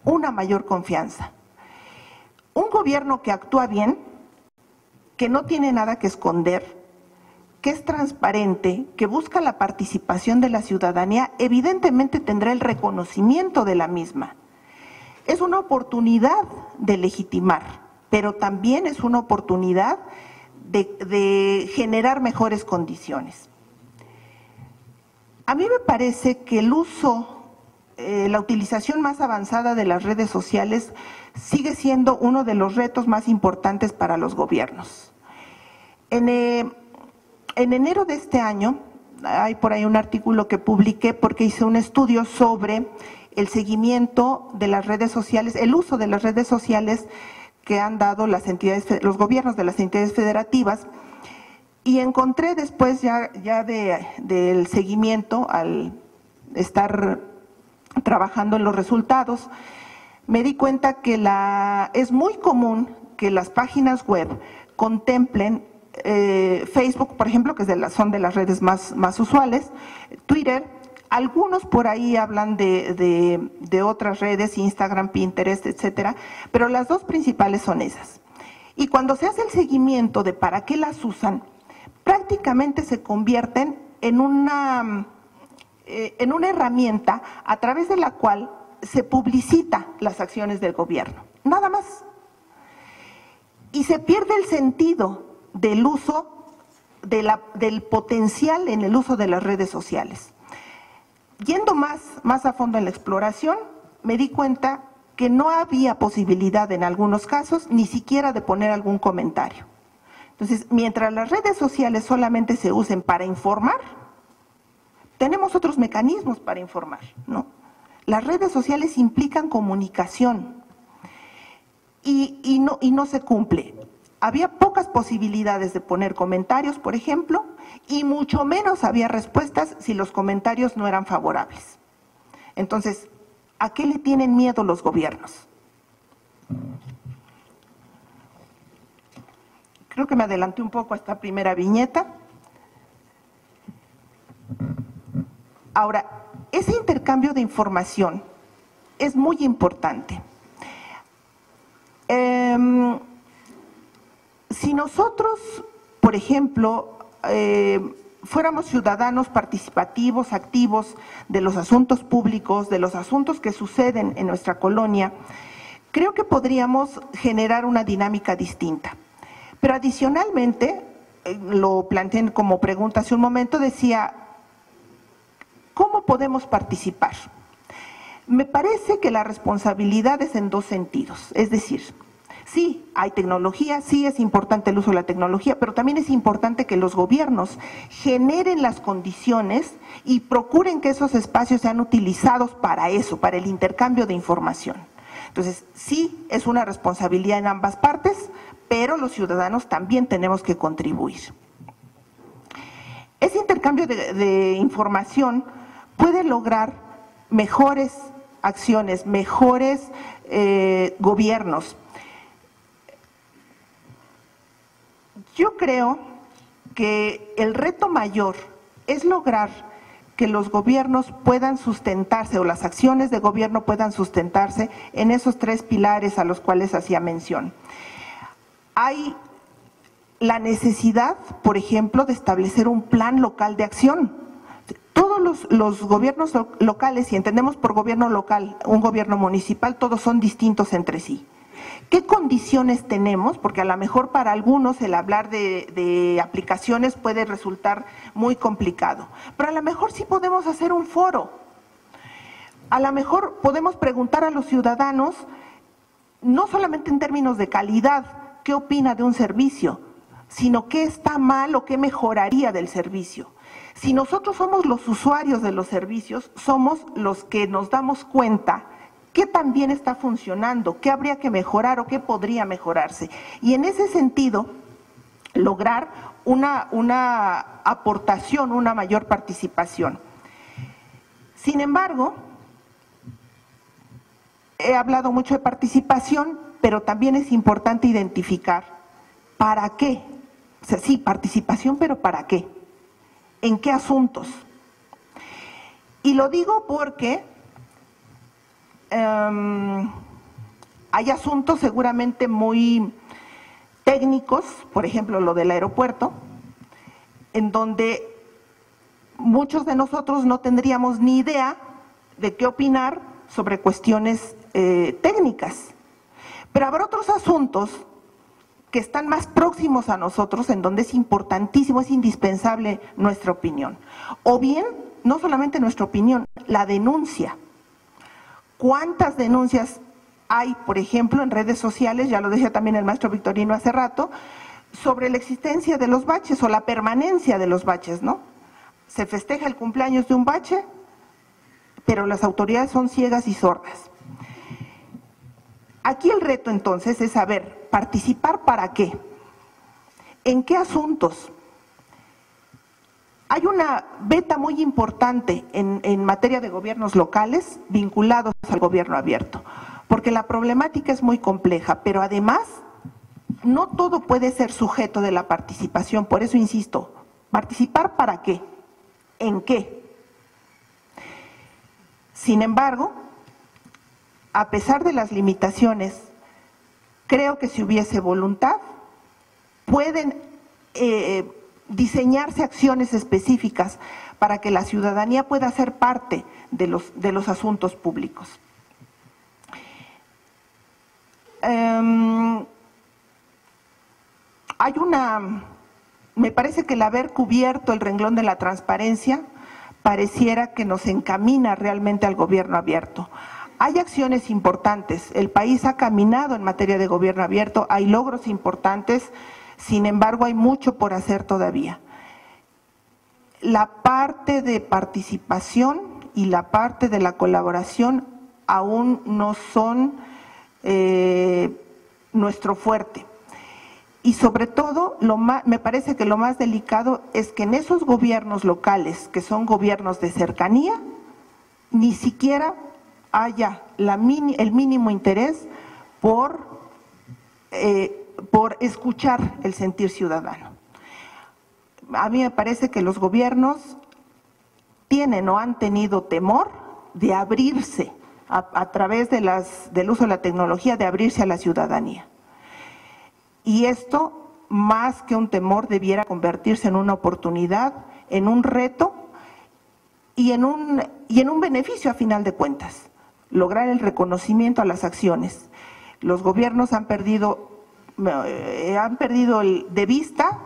una mayor confianza. Un gobierno que actúa bien, que no tiene nada que esconder, que es transparente, que busca la participación de la ciudadanía, evidentemente tendrá el reconocimiento de la misma. Es una oportunidad de legitimar, pero también es una oportunidad de generar mejores condiciones. A mí me parece que el uso la utilización más avanzada de las redes sociales sigue siendo uno de los retos más importantes para los gobiernos. En enero de este año, hay por ahí un artículo que publiqué porque hice un estudio sobre el seguimiento de las redes sociales, el uso de las redes sociales que han dado las entidades, los gobiernos de las entidades federativas, y encontré después ya del seguimiento, al estar trabajando en los resultados, me di cuenta que es muy común que las páginas web contemplen Facebook, por ejemplo, que son de las redes más usuales, Twitter, algunos por ahí hablan de otras redes, Instagram, Pinterest, etcétera, pero las dos principales son esas. Y cuando se hace el seguimiento de para qué las usan, prácticamente se convierten en una herramienta a través de la cual se publicita las acciones del gobierno, nada más. Y se pierde el sentido del uso, del potencial en el uso de las redes sociales. Yendo más a fondo en la exploración, me di cuenta que no había posibilidad en algunos casos ni siquiera de poner algún comentario. Entonces, mientras las redes sociales solamente se usen para informar, tenemos otros mecanismos para informar, ¿no? Las redes sociales implican comunicación y no se cumple. Había pocas posibilidades de poner comentarios, por ejemplo, y mucho menos había respuestas si los comentarios no eran favorables. Entonces, ¿a qué le tienen miedo los gobiernos? Creo que me adelanté un poco a esta primera viñeta. Ahora, ese intercambio de información es muy importante. Si nosotros, por ejemplo, fuéramos ciudadanos participativos, activos de los asuntos públicos, de los asuntos que suceden en nuestra colonia, creo que podríamos generar una dinámica distinta. Pero adicionalmente, lo planteé como pregunta hace un momento, decía, ¿cómo podemos participar? Me parece que la responsabilidad es en dos sentidos, es decir, sí, hay tecnología, sí es importante el uso de la tecnología, pero también es importante que los gobiernos generen las condiciones y procuren que esos espacios sean utilizados para eso, para el intercambio de información. Entonces, sí es una responsabilidad en ambas partes, pero los ciudadanos también tenemos que contribuir. Ese intercambio de información puede lograr mejores acciones, mejores gobiernos. Yo creo que el reto mayor es lograr que los gobiernos puedan sustentarse o las acciones de gobierno puedan sustentarse en esos tres pilares a los cuales hacía mención. Hay la necesidad, por ejemplo, de establecer un plan local de acción. Todos los gobiernos locales, y entendemos por gobierno local un gobierno municipal, todos son distintos entre sí. ¿Qué condiciones tenemos? Porque a lo mejor para algunos el hablar de aplicaciones puede resultar muy complicado, pero a lo mejor sí podemos hacer un foro. A lo mejor podemos preguntar a los ciudadanos, no solamente en términos de calidad, qué opina de un servicio, sino qué está mal o qué mejoraría del servicio. Si nosotros somos los usuarios de los servicios, somos los que nos damos cuenta qué también está funcionando, qué habría que mejorar o qué podría mejorarse. Y en ese sentido, lograr una aportación, una mayor participación. Sin embargo, he hablado mucho de participación, pero también es importante identificar para qué. O sea, sí, participación, pero ¿para qué? ¿En qué asuntos? Y lo digo porque hay asuntos seguramente muy técnicos, por ejemplo lo del aeropuerto, en donde muchos de nosotros no tendríamos ni idea de qué opinar sobre cuestiones técnicas. Pero habrá otros asuntos que están más próximos a nosotros, en donde es importantísimo, es indispensable nuestra opinión. O bien, no solamente nuestra opinión, la denuncia. ¿Cuántas denuncias hay, por ejemplo, en redes sociales, ya lo decía también el maestro Victorino hace rato, sobre la existencia de los baches o la permanencia de los baches, ¿no? Se festeja el cumpleaños de un bache, pero las autoridades son ciegas y sordas. Aquí el reto entonces es saber, ¿participar para qué? ¿En qué asuntos? Hay una beta muy importante en materia de gobiernos locales vinculados al gobierno abierto, porque la problemática es muy compleja, pero además no todo puede ser sujeto de la participación, por eso insisto, ¿participar para qué? ¿En qué? Sin embargo, a pesar de las limitaciones, creo que si hubiese voluntad, pueden diseñarse acciones específicas para que la ciudadanía pueda ser parte de los asuntos públicos. Me parece que el haber cubierto el renglón de la transparencia pareciera que nos encamina realmente al gobierno abierto. Hay acciones importantes, el país ha caminado en materia de gobierno abierto, hay logros importantes, sin embargo hay mucho por hacer todavía. La parte de participación y la parte de la colaboración aún no son nuestro fuerte. Y sobre todo, me parece que lo más delicado es que en esos gobiernos locales, que son gobiernos de cercanía, ni siquiera haya el mínimo interés por escuchar el sentir ciudadano. A mí me parece que los gobiernos tienen o han tenido temor de abrirse a través del uso de la tecnología, de abrirse a la ciudadanía. Y esto, más que un temor, debiera convertirse en una oportunidad, en un reto y en un beneficio a final de cuentas. Lograr el reconocimiento a las acciones. Los gobiernos han perdido de vista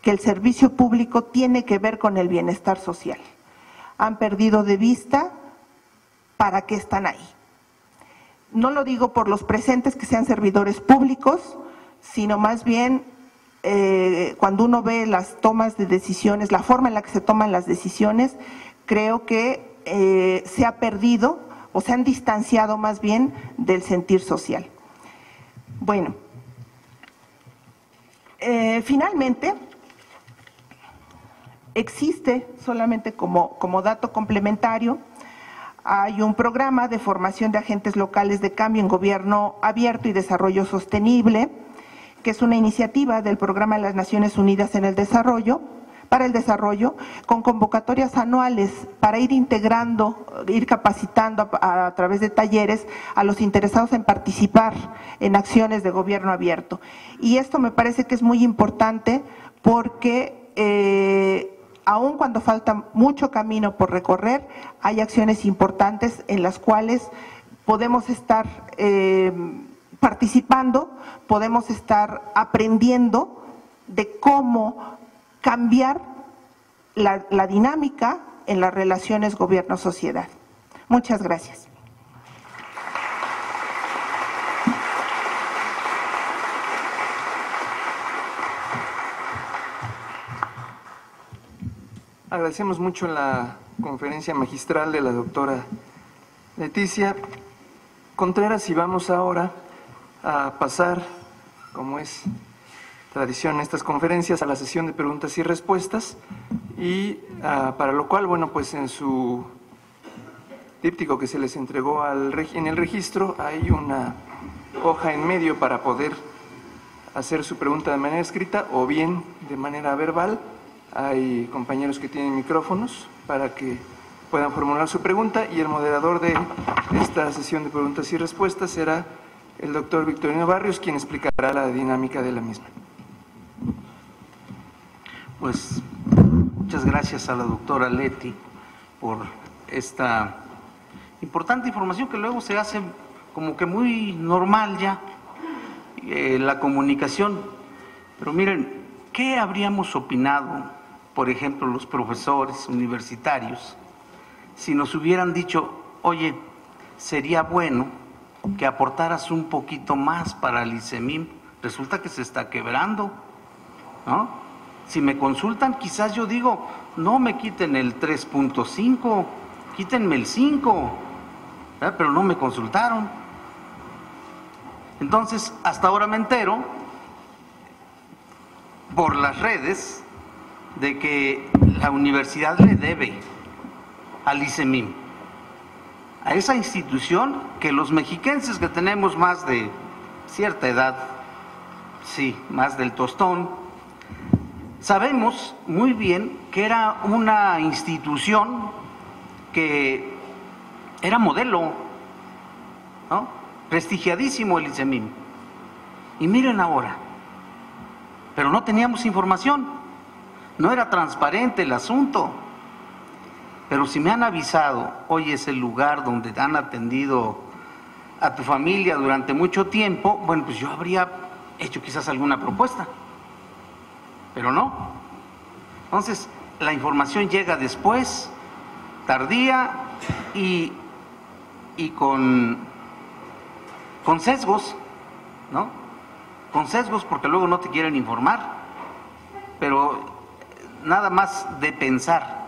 que el servicio público tiene que ver con el bienestar social. Han perdido de vista ¿para qué están ahí? No lo digo por los presentes que sean servidores públicos, sino más bien cuando uno ve las tomas de decisiones, la forma en la que se toman las decisiones, creo que se ha perdido o se han distanciado más bien del sentir social. Bueno, finalmente, existe, solamente como dato complementario, hay un programa de formación de agentes locales de cambio en gobierno abierto y desarrollo sostenible, que es una iniciativa del Programa de las Naciones Unidas para el desarrollo, con convocatorias anuales para ir integrando, ir capacitando a través de talleres a los interesados en participar en acciones de gobierno abierto. Y esto me parece que es muy importante porque aun cuando falta mucho camino por recorrer, hay acciones importantes en las cuales podemos estar participando, podemos estar aprendiendo de cómo cambiar la dinámica en las relaciones gobierno-sociedad. Muchas gracias. Agradecemos mucho la conferencia magistral de la doctora Leticia Contreras y vamos ahora a pasar, como es tradición en estas conferencias, a la sesión de preguntas y respuestas y para lo cual, bueno, pues en su díptico que se les entregó en el registro hay una hoja en medio para poder hacer su pregunta de manera escrita o bien de manera verbal. Hay compañeros que tienen micrófonos para que puedan formular su pregunta y el moderador de esta sesión de preguntas y respuestas será el doctor Victorino Barrios, quien explicará la dinámica de la misma. Pues muchas gracias a la doctora Leti por esta importante información que luego se hace como que muy normal ya, la comunicación. Pero miren, ¿qué habríamos opinado, por ejemplo, los profesores universitarios, si nos hubieran dicho, oye, sería bueno que aportaras un poquito más para el ICEMIM? Resulta que se está quebrando, ¿no? Si me consultan, quizás yo digo, no me quiten el 3.5, quítenme el 5, ¿verdad? Pero no me consultaron. Entonces, hasta ahora me entero por las redes de que la universidad le debe al ICEMIM, a esa institución que los mexiquenses que tenemos más de cierta edad, sí, más del tostón, sabemos muy bien que era una institución que era modelo, ¿no? Prestigiadísimo el ICEMIM. Y miren ahora, pero no teníamos información, no era transparente el asunto. Pero si me han avisado, hoy es el lugar donde han atendido a tu familia durante mucho tiempo, bueno, pues yo habría hecho quizás alguna propuesta, pero no. Entonces, la información llega después, tardía y con sesgos, ¿no? Con sesgos porque luego no te quieren informar, pero nada más de pensar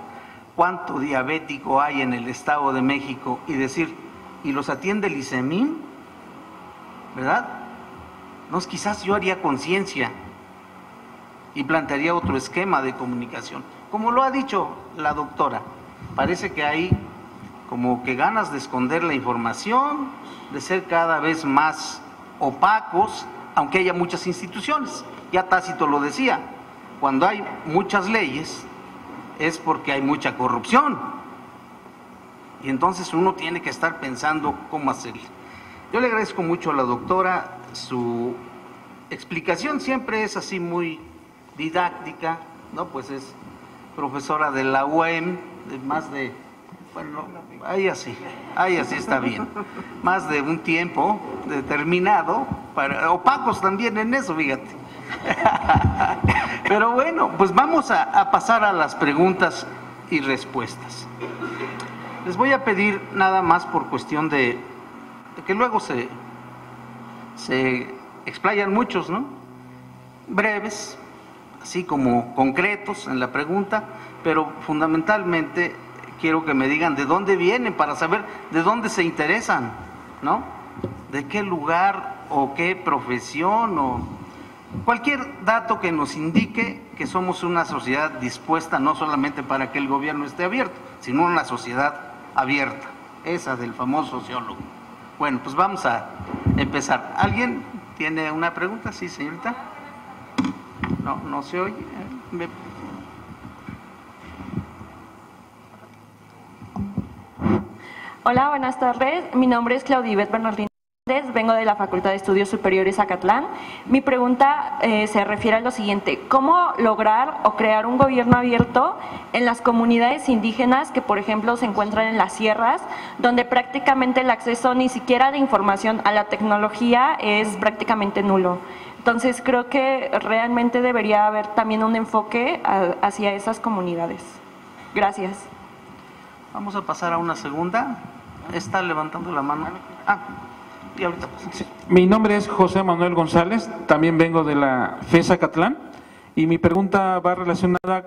cuánto diabético hay en el Estado de México y decir, ¿y los atiende el ICEMIM? ¿Verdad? No, quizás yo haría conciencia y plantearía otro esquema de comunicación. Como lo ha dicho la doctora, parece que hay como que ganas de esconder la información, de ser cada vez más opacos, aunque haya muchas instituciones. Ya Tácito lo decía, cuando hay muchas leyes es porque hay mucha corrupción. Y entonces uno tiene que estar pensando cómo hacerlo. Yo le agradezco mucho a la doctora, su explicación siempre es así muy didáctica, ¿no? Pues es profesora de la UAM, de más de, bueno, ahí así está bien, más de un tiempo determinado, opacos también en eso, fíjate. Pero bueno, pues vamos a pasar a las preguntas y respuestas. Les voy a pedir nada más por cuestión de que luego se explayan muchos, ¿no? Breves, así como concretos en la pregunta, pero fundamentalmente quiero que me digan de dónde vienen para saber de dónde se interesan, ¿no? De qué lugar o qué profesión o cualquier dato que nos indique que somos una sociedad dispuesta no solamente para que el gobierno esté abierto, sino una sociedad abierta, esa del famoso sociólogo. Bueno, pues vamos a empezar. ¿Alguien tiene una pregunta? Sí, señorita. No se oye. Hola, buenas tardes. Mi nombre es Claudibet Bernardín. Vengo de la Facultad de Estudios Superiores Acatlán. Mi pregunta se refiere a lo siguiente: ¿cómo lograr o crear un gobierno abierto en las comunidades indígenas que, por ejemplo, se encuentran en las sierras, donde prácticamente el acceso ni siquiera de información a la tecnología es prácticamente nulo? Entonces creo que realmente debería haber también un enfoque hacia esas comunidades. Gracias. Vamos a pasar a una segunda. Está levantando la mano. Y ahorita sí. Mi nombre es José Manuel González, también vengo de la FES Acatlán, y mi pregunta va relacionada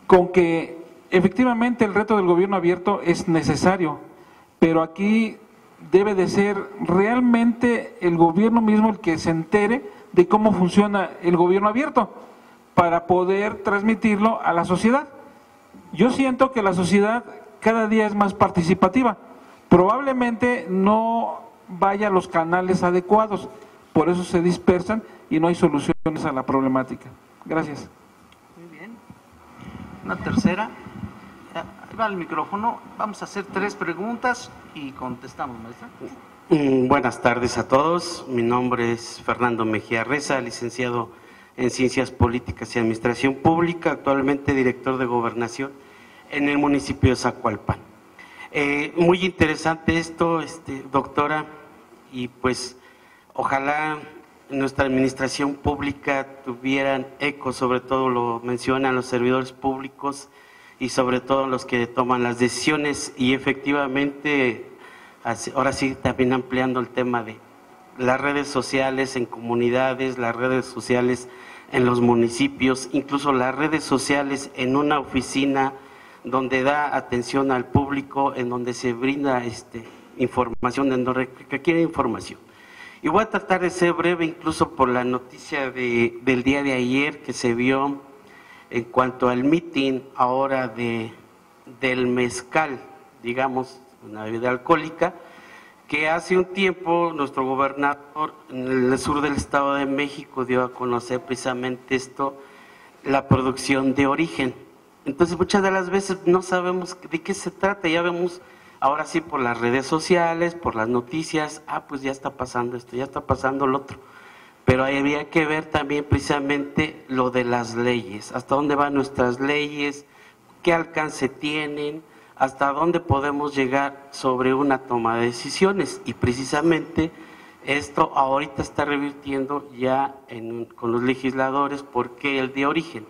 con que efectivamente el reto del gobierno abierto es necesario, pero aquí debe de ser realmente el gobierno mismo el que se entere de cómo funciona el gobierno abierto para poder transmitirlo a la sociedad. Yo siento que la sociedad cada día es más participativa, probablemente no vaya a los canales adecuados, por eso se dispersan y no hay soluciones a la problemática. Gracias. Muy bien. Una tercera. Ahí va el micrófono. Vamos a hacer 3 preguntas y contestamos, maestra. Buenas tardes a todos. Mi nombre es Fernando Mejía Reza, licenciado en Ciencias Políticas y Administración Pública, actualmente director de Gobernación en el municipio de Zacualpan. Muy interesante esto, doctora, y pues ojalá nuestra administración pública tuvieran eco, sobre todo lo mencionan los servidores públicos y sobre todo los que toman las decisiones, y efectivamente, ahora sí también ampliando el tema de las redes sociales en comunidades, las redes sociales en los municipios, incluso las redes sociales en una oficina donde da atención al público, en donde se brinda información, en donde requiere información. Y voy a tratar de ser breve, incluso por la noticia del día de ayer que se vio en cuanto al mitin ahora del mezcal, digamos, una bebida alcohólica, que hace un tiempo nuestro gobernador en el sur del Estado de México dio a conocer precisamente esto, la producción de origen. Entonces muchas de las veces no sabemos de qué se trata, ya vemos ahora sí por las redes sociales, por las noticias, pues ya está pasando esto, ya está pasando lo otro. Pero había que ver también precisamente lo de las leyes, hasta dónde van nuestras leyes, qué alcance tienen, hasta dónde podemos llegar sobre una toma de decisiones. Y precisamente esto ahorita está revirtiendo ya con los legisladores, ¿por qué el de origen?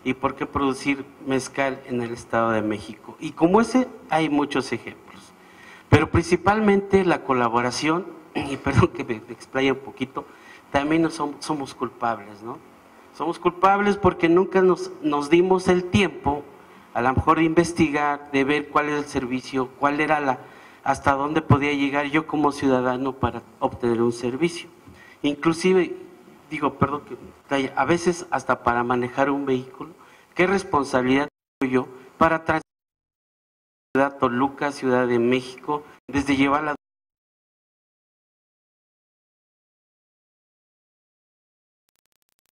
¿Y por qué producir mezcal en el Estado de México? Y como ese hay muchos ejemplos. Pero principalmente la colaboración, y perdón que me explaye un poquito, también somos culpables, ¿no? Somos culpables porque nunca nos dimos el tiempo, a lo mejor de investigar, de ver cuál era el servicio, cuál era hasta dónde podía llegar yo como ciudadano para obtener un servicio. Inclusive, perdón que a veces hasta para manejar un vehículo, ¿qué responsabilidad tengo yo para transitar Ciudad Toluca, Ciudad de México, desde llevarla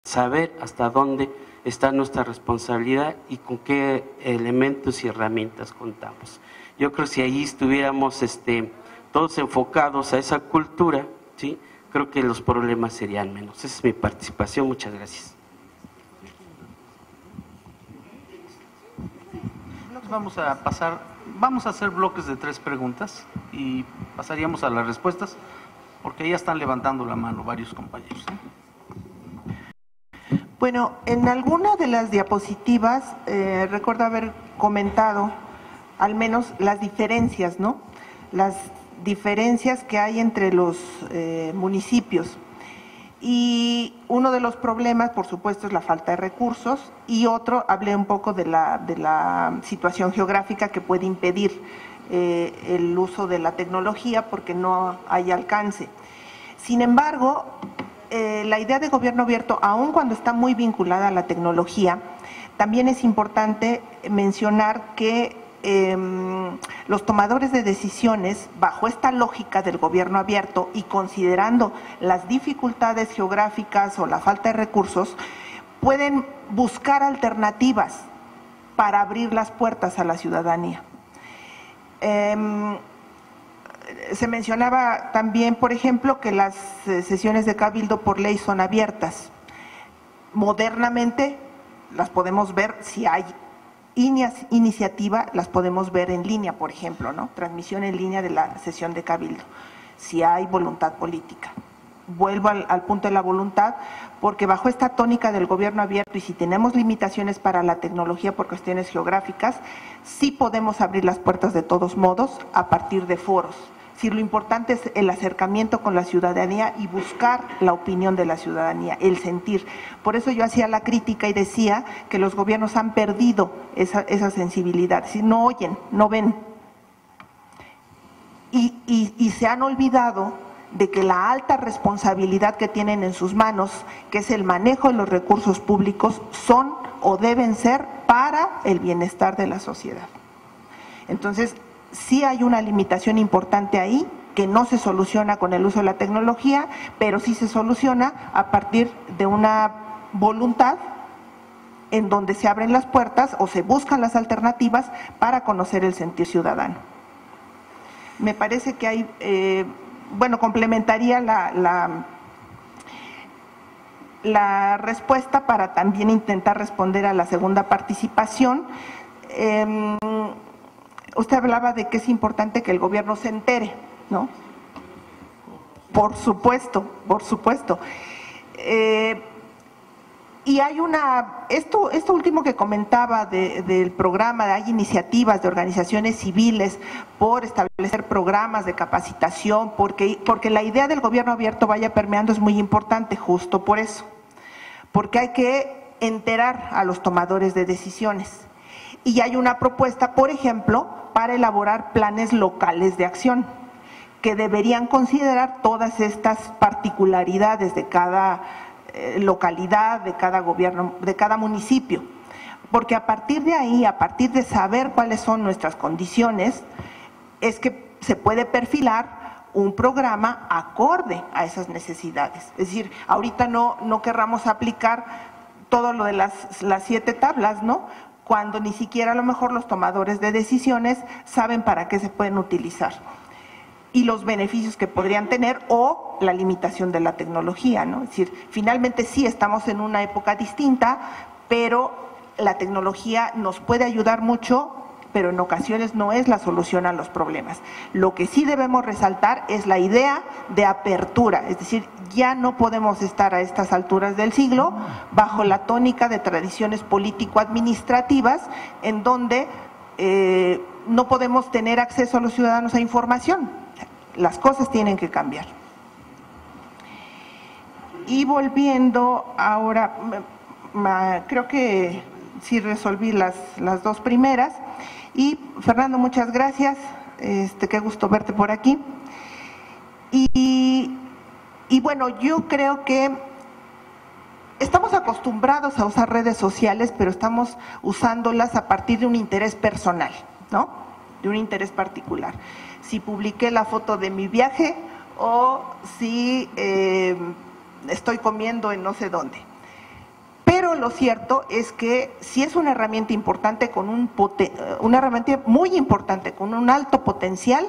saber hasta dónde está nuestra responsabilidad y con qué elementos y herramientas contamos? Yo creo que si ahí estuviéramos todos enfocados a esa cultura, ¿sí?, creo que los problemas serían menos. Esa es mi participación. Muchas gracias. Vamos a hacer bloques de 3 preguntas y pasaríamos a las respuestas, porque ya están levantando la mano varios compañeros. Bueno, en alguna de las diapositivas recuerdo haber comentado al menos las diferencias, ¿no? Las diferencias que hay entre los municipios. Y uno de los problemas, por supuesto, es la falta de recursos, y otro, hablé un poco de la situación geográfica que puede impedir el uso de la tecnología porque no hay alcance. Sin embargo, la idea de gobierno abierto, aun cuando está muy vinculada a la tecnología, también es importante mencionar que los tomadores de decisiones, bajo esta lógica del gobierno abierto y considerando las dificultades geográficas o la falta de recursos, pueden buscar alternativas para abrir las puertas a la ciudadanía. Se mencionaba también, por ejemplo, que las sesiones de cabildo por ley son abiertas. Modernamente las podemos ver, si hay iniciativa, las podemos ver en línea, por ejemplo, ¿no? Transmisión en línea de la sesión de cabildo, si hay voluntad política. Vuelvo al punto de la voluntad, porque bajo esta tónica del gobierno abierto y si tenemos limitaciones para la tecnología por cuestiones geográficas, sí podemos abrir las puertas de todos modos a partir de foros. Si lo importante es el acercamiento con la ciudadanía y buscar la opinión de la ciudadanía, el sentir. Por eso yo hacía la crítica y decía que los gobiernos han perdido esa sensibilidad, si no oyen, no ven. Y se han olvidado de que la alta responsabilidad que tienen en sus manos, que es el manejo de los recursos públicos, son o deben ser para el bienestar de la sociedad. Entonces, sí hay una limitación importante ahí, que no se soluciona con el uso de la tecnología, pero sí se soluciona a partir de una voluntad en donde se abren las puertas o se buscan las alternativas para conocer el sentir ciudadano. Me parece que hay, bueno, complementaría la respuesta para también intentar responder a la segunda participación. Usted hablaba de que es importante que el gobierno se entere, ¿no? Por supuesto, por supuesto. Y hay esto último que comentaba del programa, hay iniciativas de organizaciones civiles por establecer programas de capacitación, porque la idea del gobierno abierto vaya permeando es muy importante, justo por eso, porque hay que enterar a los tomadores de decisiones. Y hay una propuesta, por ejemplo, para elaborar planes locales de acción, que deberían considerar todas estas particularidades de cada localidad, de cada gobierno, de cada municipio, porque a partir de ahí, a partir de saber cuáles son nuestras condiciones, es que se puede perfilar un programa acorde a esas necesidades. Es decir, ahorita no querramos aplicar todo lo de las 7 tablas, ¿no? Cuando ni siquiera a lo mejor los tomadores de decisiones saben para qué se pueden utilizar y los beneficios que podrían tener o la limitación de la tecnología, ¿no? Es decir, finalmente sí estamos en una época distinta, pero la tecnología nos puede ayudar mucho, pero en ocasiones no es la solución a los problemas. Lo que sí debemos resaltar es la idea de apertura, es decir, ya no podemos estar a estas alturas del siglo bajo la tónica de tradiciones político-administrativas en donde no podemos tener acceso a los ciudadanos a información. Las cosas tienen que cambiar. Y volviendo ahora, creo que sí resolví las 2 primeras. Y Fernando, muchas gracias, qué gusto verte por aquí. Y bueno, yo creo que estamos acostumbrados a usar redes sociales, pero estamos usándolas a partir de un interés personal, ¿no? De un interés particular. Si publiqué la foto de mi viaje o si estoy comiendo en no sé dónde. Pero lo cierto es que sí es una herramienta importante, una herramienta muy importante, con un alto potencial,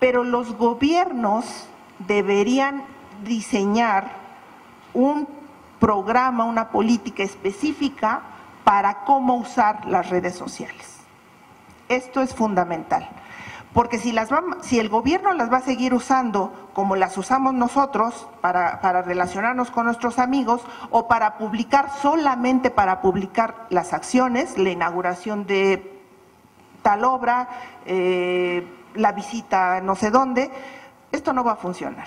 pero los gobiernos deberían diseñar un programa, una política específica para cómo usar las redes sociales. Esto es fundamental. Porque si el gobierno las va a seguir usando como las usamos nosotros para relacionarnos con nuestros amigos o para publicar, solamente para publicar las acciones, la inauguración de tal obra, la visita no sé dónde. Esto no va a funcionar.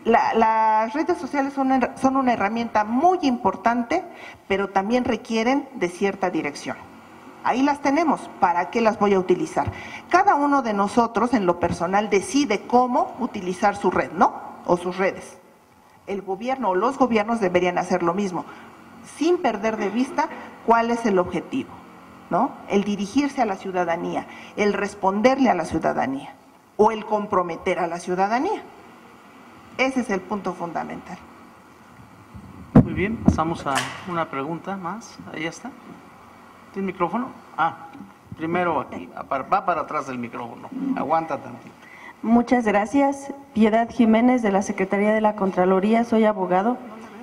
Las redes sociales son una herramienta muy importante, pero también requieren de cierta dirección. Ahí las tenemos, ¿para qué las voy a utilizar? Cada uno de nosotros en lo personal decide cómo utilizar su red, ¿no? O sus redes. El gobierno o los gobiernos deberían hacer lo mismo, sin perder de vista cuál es el objetivo, ¿no? El dirigirse a la ciudadanía, el responderle a la ciudadanía o el comprometer a la ciudadanía. Ese es el punto fundamental. Muy bien, pasamos a una pregunta más. Ahí está. ¿Tiene micrófono? Primero aquí, va para atrás del micrófono. Aguanta tantito. Muchas gracias. Piedad Jiménez, de la Secretaría de la Contraloría, soy abogado.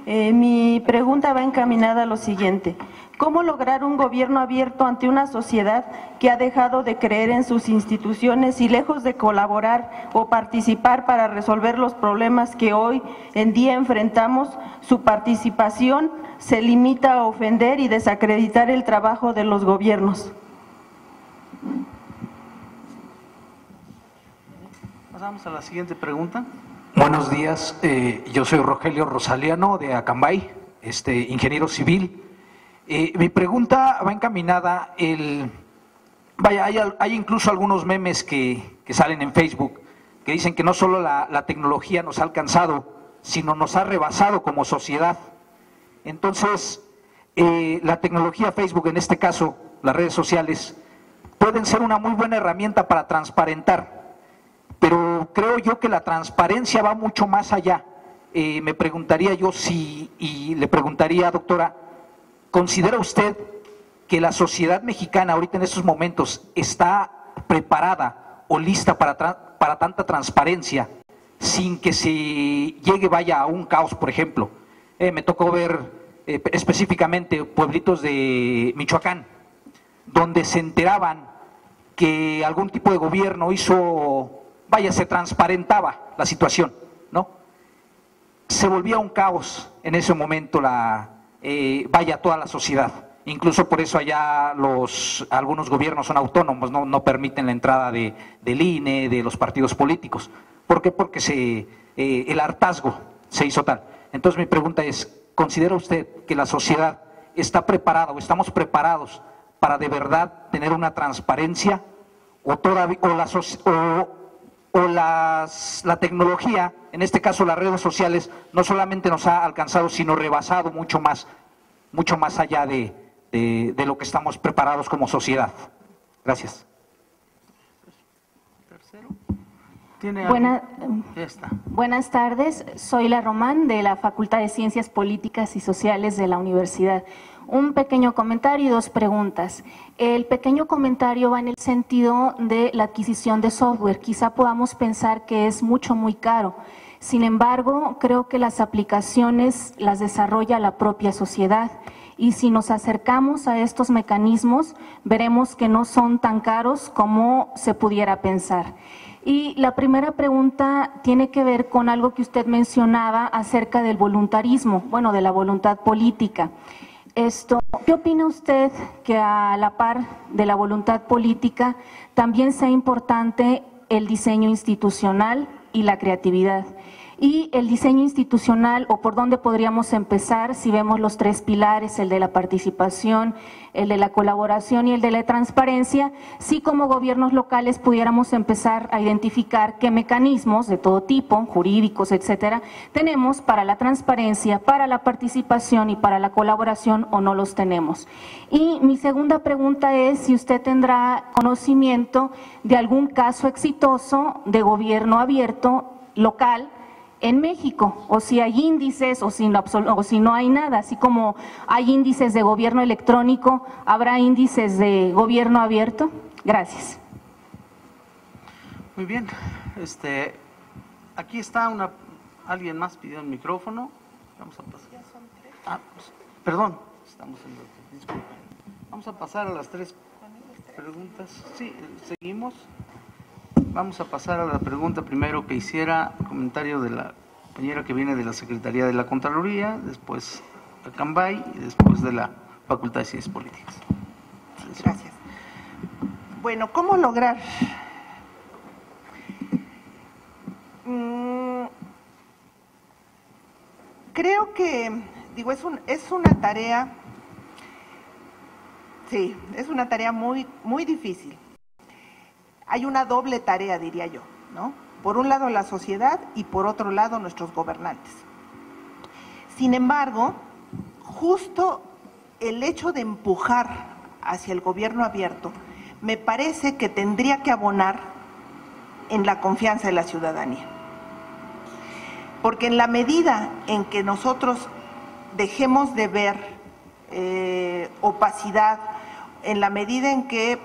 Mi pregunta va encaminada a lo siguiente. ¿Cómo lograr un gobierno abierto ante una sociedad que ha dejado de creer en sus instituciones y lejos de colaborar o participar para resolver los problemas que hoy en día enfrentamos, su participación se limita a ofender y desacreditar el trabajo de los gobiernos? Pasamos a la siguiente pregunta. Buenos días, yo soy Rogelio Rosaliano de Acambay, ingeniero civil. Mi pregunta va encaminada, hay incluso algunos memes que salen en Facebook que dicen que no solo la tecnología nos ha alcanzado, sino nos ha rebasado como sociedad. Entonces, la tecnología Facebook, en este caso, las redes sociales, pueden ser una muy buena herramienta para transparentar, pero creo yo que la transparencia va mucho más allá. Me preguntaría yo y le preguntaría, doctora, ¿considera usted que la sociedad mexicana ahorita en estos momentos está preparada o lista para tanta transparencia sin que se llegue, a un caos, por ejemplo? Me tocó ver específicamente pueblitos de Michoacán, donde se enteraban que algún tipo de gobierno se transparentaba la situación, ¿no? Se volvía un caos en ese momento toda la sociedad. Incluso por eso allá algunos gobiernos son autónomos, no permiten la entrada del INE, de los partidos políticos. ¿Por qué? Porque el hartazgo se hizo tal. Entonces mi pregunta es, ¿considera usted que la sociedad está preparada o estamos preparados para de verdad tener una transparencia la tecnología, en este caso las redes sociales, no solamente nos ha alcanzado, sino rebasado mucho más allá de lo que estamos preparados como sociedad? Gracias. Buenas tardes, soy La Román, de la Facultad de Ciencias Políticas y Sociales de la Universidad. Un pequeño comentario y dos preguntas. El pequeño comentario va en el sentido de la adquisición de software. Quizá podamos pensar que es muy caro. Sin embargo, creo que las aplicaciones las desarrolla la propia sociedad. Y si nos acercamos a estos mecanismos, veremos que no son tan caros como se pudiera pensar. Y la primera pregunta tiene que ver con algo que usted mencionaba acerca del voluntarismo, de la voluntad política. ¿Qué opina usted que a la par de la voluntad política también sea importante el diseño institucional y la creatividad? Y el diseño institucional, o por dónde podríamos empezar si vemos los tres pilares, el de la participación, el de la colaboración y el de la transparencia, si como gobiernos locales pudiéramos empezar a identificar qué mecanismos de todo tipo, jurídicos, etcétera, tenemos para la transparencia, para la participación y para la colaboración, o no los tenemos. Y mi segunda pregunta es si usted tendrá conocimiento de algún caso exitoso de gobierno abierto local en México, o si hay índices o si no hay nada, así como hay índices de gobierno electrónico, ¿habrá índices de gobierno abierto? Gracias. Muy bien, aquí está alguien más pidió el micrófono. Vamos a pasar. Perdón, disculpen. Vamos a pasar a las tres preguntas. Sí, seguimos. Vamos a pasar a la pregunta primero que hiciera el comentario de la compañera que viene de la Secretaría de la Contraloría, después Acambay y después de la Facultad de Ciencias Políticas. Gracias. Bueno, ¿cómo lograr? Creo que, digo, es una tarea, sí, es una tarea muy difícil. Hay una doble tarea, diría yo, ¿no? Por un lado la sociedad y por otro lado nuestros gobernantes. Sin embargo, justo el hecho de empujar hacia el gobierno abierto me parece que tendría que abonar en la confianza de la ciudadanía. Porque en la medida en que nosotros dejemos de ver opacidad, en la medida en que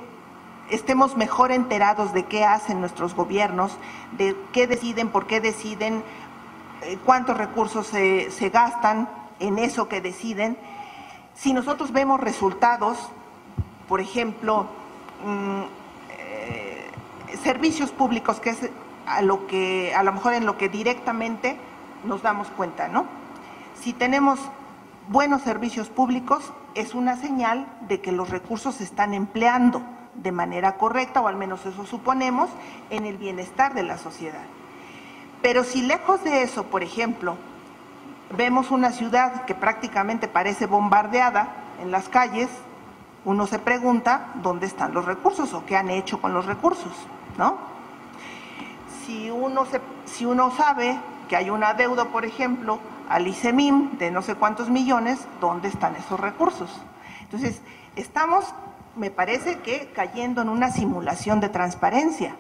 estemos mejor enterados de qué hacen nuestros gobiernos, de qué deciden, por qué deciden, cuántos recursos se gastan en eso que deciden, si nosotros vemos resultados, por ejemplo, servicios públicos, que es a lo mejor en lo que directamente nos damos cuenta, ¿no? Si tenemos buenos servicios públicos, es una señal de que los recursos se están empleando de manera correcta, o al menos eso suponemos, en el bienestar de la sociedad. Pero si lejos de eso, por ejemplo, vemos una ciudad que prácticamente parece bombardeada en las calles, uno se pregunta dónde están los recursos o qué han hecho con los recursos, ¿no? Si uno sabe que hay un adeudo, por ejemplo, al ICEMIM de no sé cuántos millones, ¿dónde están esos recursos? Entonces, estamos, me parece que cayendo en una simulación de transparencia.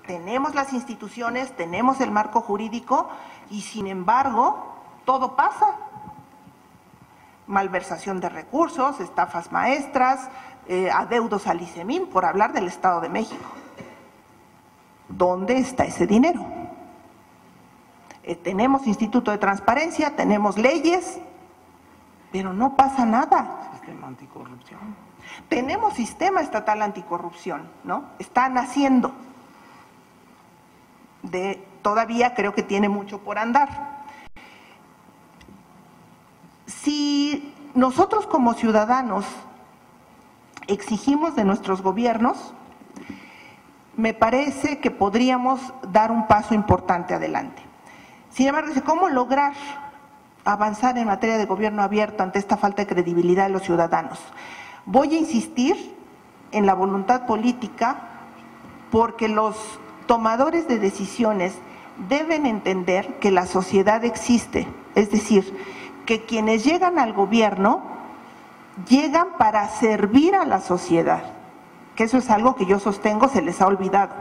Tenemos las instituciones, tenemos el marco jurídico y sin embargo todo pasa. Malversación de recursos, estafas maestras, adeudos al ICEMIM, por hablar del Estado de México. ¿Dónde está ese dinero? Tenemos Instituto de Transparencia, tenemos leyes, pero no pasa nada. Sistema anticorrupción. Tenemos sistema estatal anticorrupción, ¿no? Está naciendo. Todavía creo que tiene mucho por andar. Si nosotros como ciudadanos exigimos de nuestros gobiernos, me parece que podríamos dar un paso importante adelante. Sin embargo, ¿cómo lograr avanzar en materia de gobierno abierto ante esta falta de credibilidad de los ciudadanos? Voy a insistir en la voluntad política, porque los tomadores de decisiones deben entender que la sociedad existe, es decir, que quienes llegan al gobierno llegan para servir a la sociedad, que eso es algo que yo sostengo se les ha olvidado.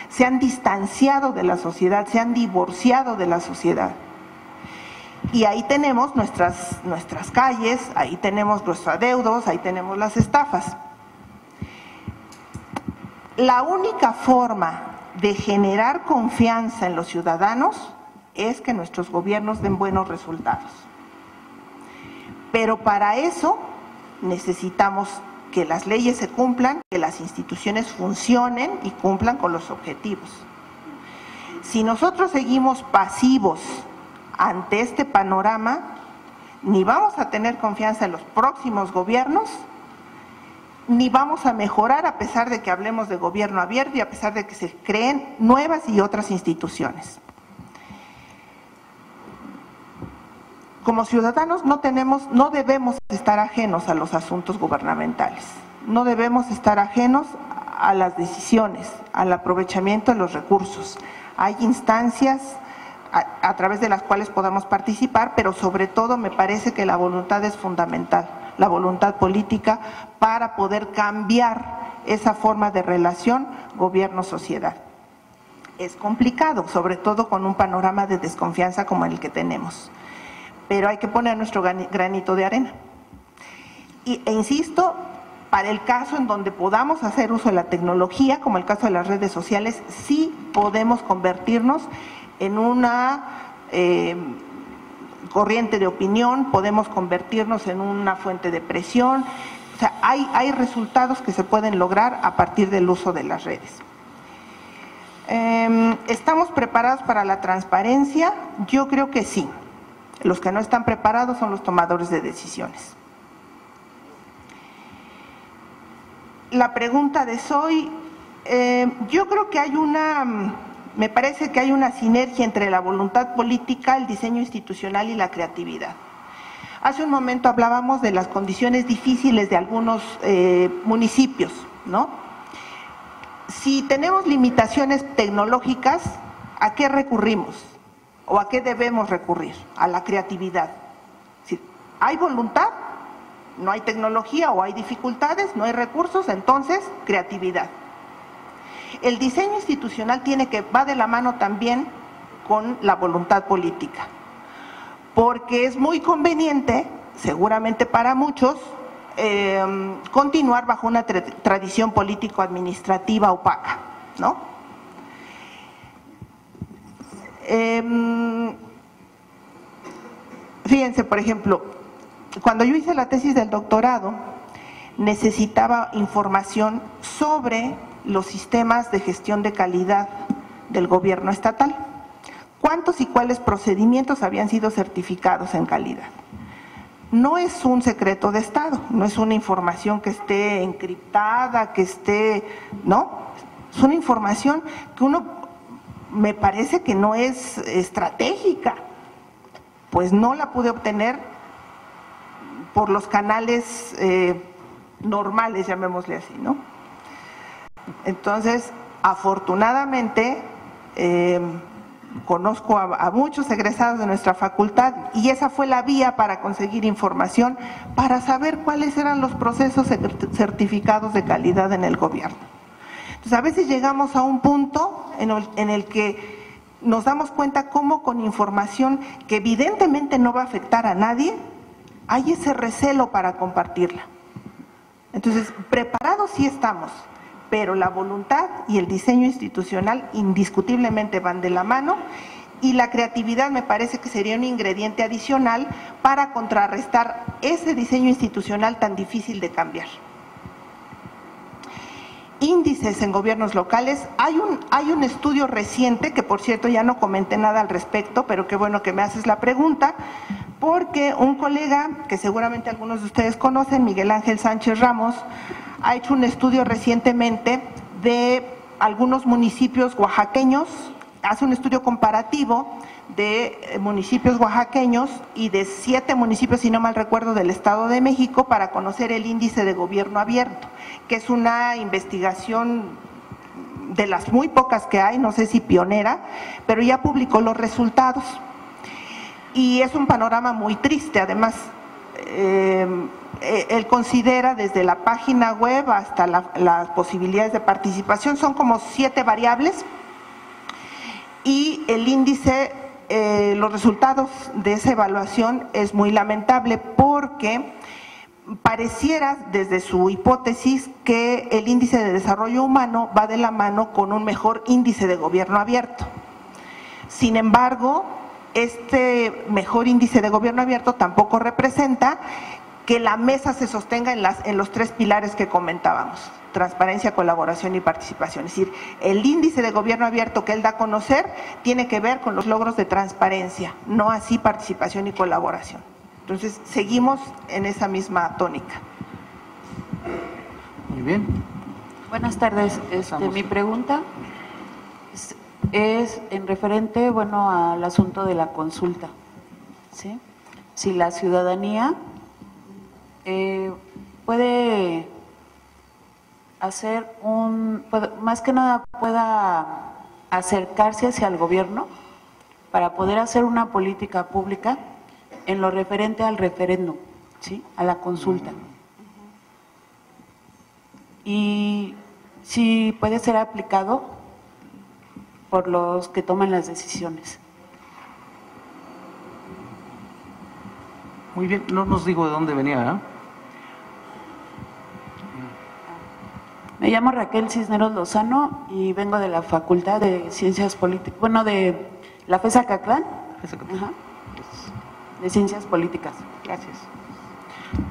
Se han distanciado de la sociedad, se han divorciado de la sociedad. Y ahí tenemos nuestras calles, ahí tenemos nuestros adeudos, ahí tenemos las estafas. La única forma de generar confianza en los ciudadanos es que nuestros gobiernos den buenos resultados. Pero para eso necesitamos que las leyes se cumplan, que las instituciones funcionen y cumplan con los objetivos. Si nosotros seguimos pasivos ante este panorama, ni vamos a tener confianza en los próximos gobiernos, ni vamos a mejorar a pesar de que hablemos de gobierno abierto y a pesar de que se creen nuevas y otras instituciones. Como ciudadanos no debemos estar ajenos a los asuntos gubernamentales, no debemos estar ajenos a las decisiones, al aprovechamiento de los recursos. Hay instancias a través de las cuales podamos participar, pero sobre todo me parece que la voluntad es fundamental, la voluntad política para poder cambiar esa forma de relación gobierno-sociedad. Es complicado, sobre todo con un panorama de desconfianza como el que tenemos, pero hay que poner nuestro granito de arena. E insisto, para el caso en donde podamos hacer uso de la tecnología, como el caso de las redes sociales, sí podemos convertirnos en una corriente de opinión, podemos convertirnos en una fuente de presión. O sea, hay resultados que se pueden lograr a partir del uso de las redes. ¿Estamos preparados para la transparencia? Yo creo que sí. Los que no están preparados son los tomadores de decisiones. la pregunta de Zoe, yo creo que me parece que hay una sinergia entre la voluntad política, el diseño institucional y la creatividad. Hace un momento hablábamos de las condiciones difíciles de algunos municipios, ¿no? Si tenemos limitaciones tecnológicas, ¿a qué recurrimos? ¿O a qué debemos recurrir? A la creatividad. Si hay voluntad, no hay tecnología o hay dificultades, no hay recursos, entonces creatividad. El diseño institucional va de la mano también con la voluntad política, porque es muy conveniente, seguramente para muchos, continuar bajo una tradición político-administrativa opaca, ¿no? Fíjense, por ejemplo, cuando yo hice la tesis del doctorado, necesitaba información sobre los sistemas de gestión de calidad del gobierno estatal. ¿Cuántos y cuáles procedimientos habían sido certificados en calidad? No es un secreto de Estado, no es una información que esté encriptada, no, es una información que me parece que no es estratégica, pues no la pude obtener por los canales normales, llamémosle así, ¿no? Entonces, afortunadamente, conozco a muchos egresados de nuestra facultad y esa fue la vía para conseguir información, para saber cuáles eran los procesos certificados de calidad en el gobierno. Entonces, a veces llegamos a un punto en el que nos damos cuenta cómo con información que evidentemente no va a afectar a nadie, hay ese recelo para compartirla. Entonces, preparados sí estamos, pero la voluntad y el diseño institucional indiscutiblemente van de la mano y la creatividad me parece que sería un ingrediente adicional para contrarrestar ese diseño institucional tan difícil de cambiar. Índices en gobiernos locales, hay un estudio reciente, que por cierto ya no comenté nada al respecto, pero qué bueno que me haces la pregunta, porque un colega que seguramente algunos de ustedes conocen, Miguel Ángel Sánchez Ramos, ha hecho un estudio recientemente de algunos municipios oaxaqueños, hace un estudio comparativo de municipios oaxaqueños y de 7 municipios, si no mal recuerdo, del Estado de México para conocer el índice de gobierno abierto, que es una investigación de las muy pocas que hay, no sé si pionera, pero ya publicó los resultados. Y es un panorama muy triste, además. Él considera desde la página web hasta las posibilidades de participación, son como 7 variables y el índice, los resultados de esa evaluación es muy lamentable porque pareciera desde su hipótesis que el índice de desarrollo humano va de la mano con un mejor índice de gobierno abierto. Sin embargo, este mejor índice de gobierno abierto tampoco representa que la mesa se sostenga en los 3 pilares que comentábamos: transparencia, colaboración y participación. Es decir, el índice de gobierno abierto que él da a conocer tiene que ver con los logros de transparencia, no así participación y colaboración. Entonces, seguimos en esa misma tónica. Muy bien. Buenas tardes. Mi pregunta es en referente, al asunto de la consulta, ¿sí? Si la ciudadanía puede hacer más que nada pueda acercarse hacia el gobierno para poder hacer una política pública en lo referente al referéndum, ¿sí? A la consulta. Y si puede ser aplicado por los que toman las decisiones. Muy bien, no nos dijo de dónde venía, ¿eh? Me llamo Raquel Cisneros Lozano y vengo de la Facultad de Ciencias Políticas, de la FES Acatlán, de Ciencias Políticas. Gracias.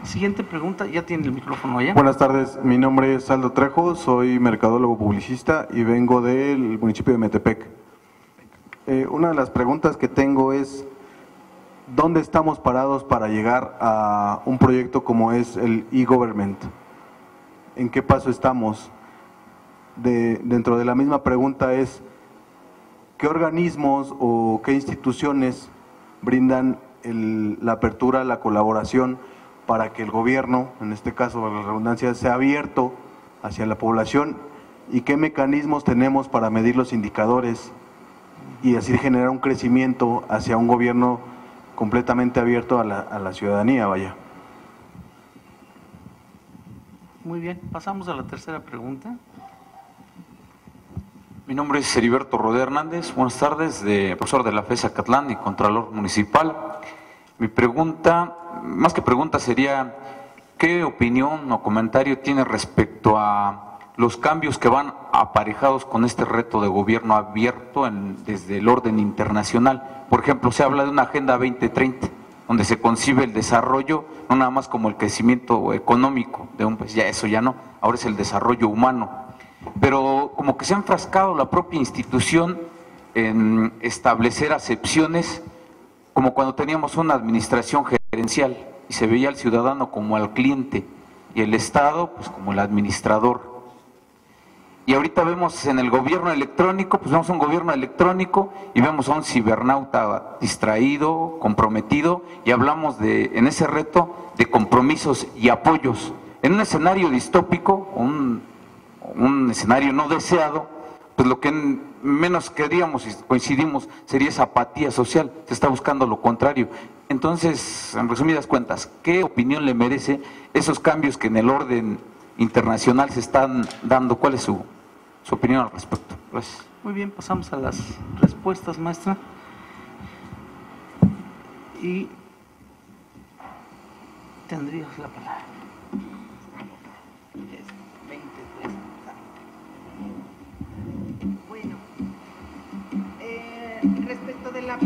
Siguiente pregunta, ya tiene el micrófono allá. Buenas tardes, mi nombre es Aldo Trejo, soy mercadólogo publicista y vengo del municipio de Metepec. Una de las preguntas que tengo es, ¿dónde estamos parados para llegar a un proyecto como es el e-government? ¿en qué paso estamos? Dentro de la misma pregunta es, ¿qué organismos o qué instituciones brindan la apertura, la colaboración para que el gobierno, en este caso la redundancia, sea abierto hacia la población? ¿Y qué mecanismos tenemos para medir los indicadores y así generar un crecimiento hacia un gobierno completamente abierto a la ciudadanía, vaya? Muy bien, pasamos a la tercera pregunta. Mi nombre es Heriberto Rodé Hernández, buenas tardes, profesor de la FES Acatlán y Contralor Municipal. Mi pregunta, más que pregunta, sería, ¿qué opinión o comentario tiene respecto a los cambios que van aparejados con este reto de gobierno abierto desde el orden internacional? Por ejemplo, se habla de una Agenda 2030, donde se concibe el desarrollo, no nada más como el crecimiento económico de un país, ya eso ya no, ahora es el desarrollo humano. Pero como que se ha enfrascado la propia institución en establecer acepciones, como cuando teníamos una administración gerencial y se veía al ciudadano como al cliente y el Estado pues como el administrador. Y ahorita vemos en el gobierno electrónico, pues vemos un gobierno electrónico y vemos a un cibernauta distraído, comprometido, y hablamos en ese reto de compromisos y apoyos. En un escenario distópico, un escenario no deseado, pues lo que menos queríamos y coincidimos sería esa apatía social, se está buscando lo contrario. Entonces, en resumidas cuentas, ¿qué opinión le merece esos cambios que en el orden internacional se están dando? ¿Cuál es su opinión al respecto? Gracias. Muy bien, pasamos a las respuestas, maestra. Y tendrías la palabra. Bueno, respecto de la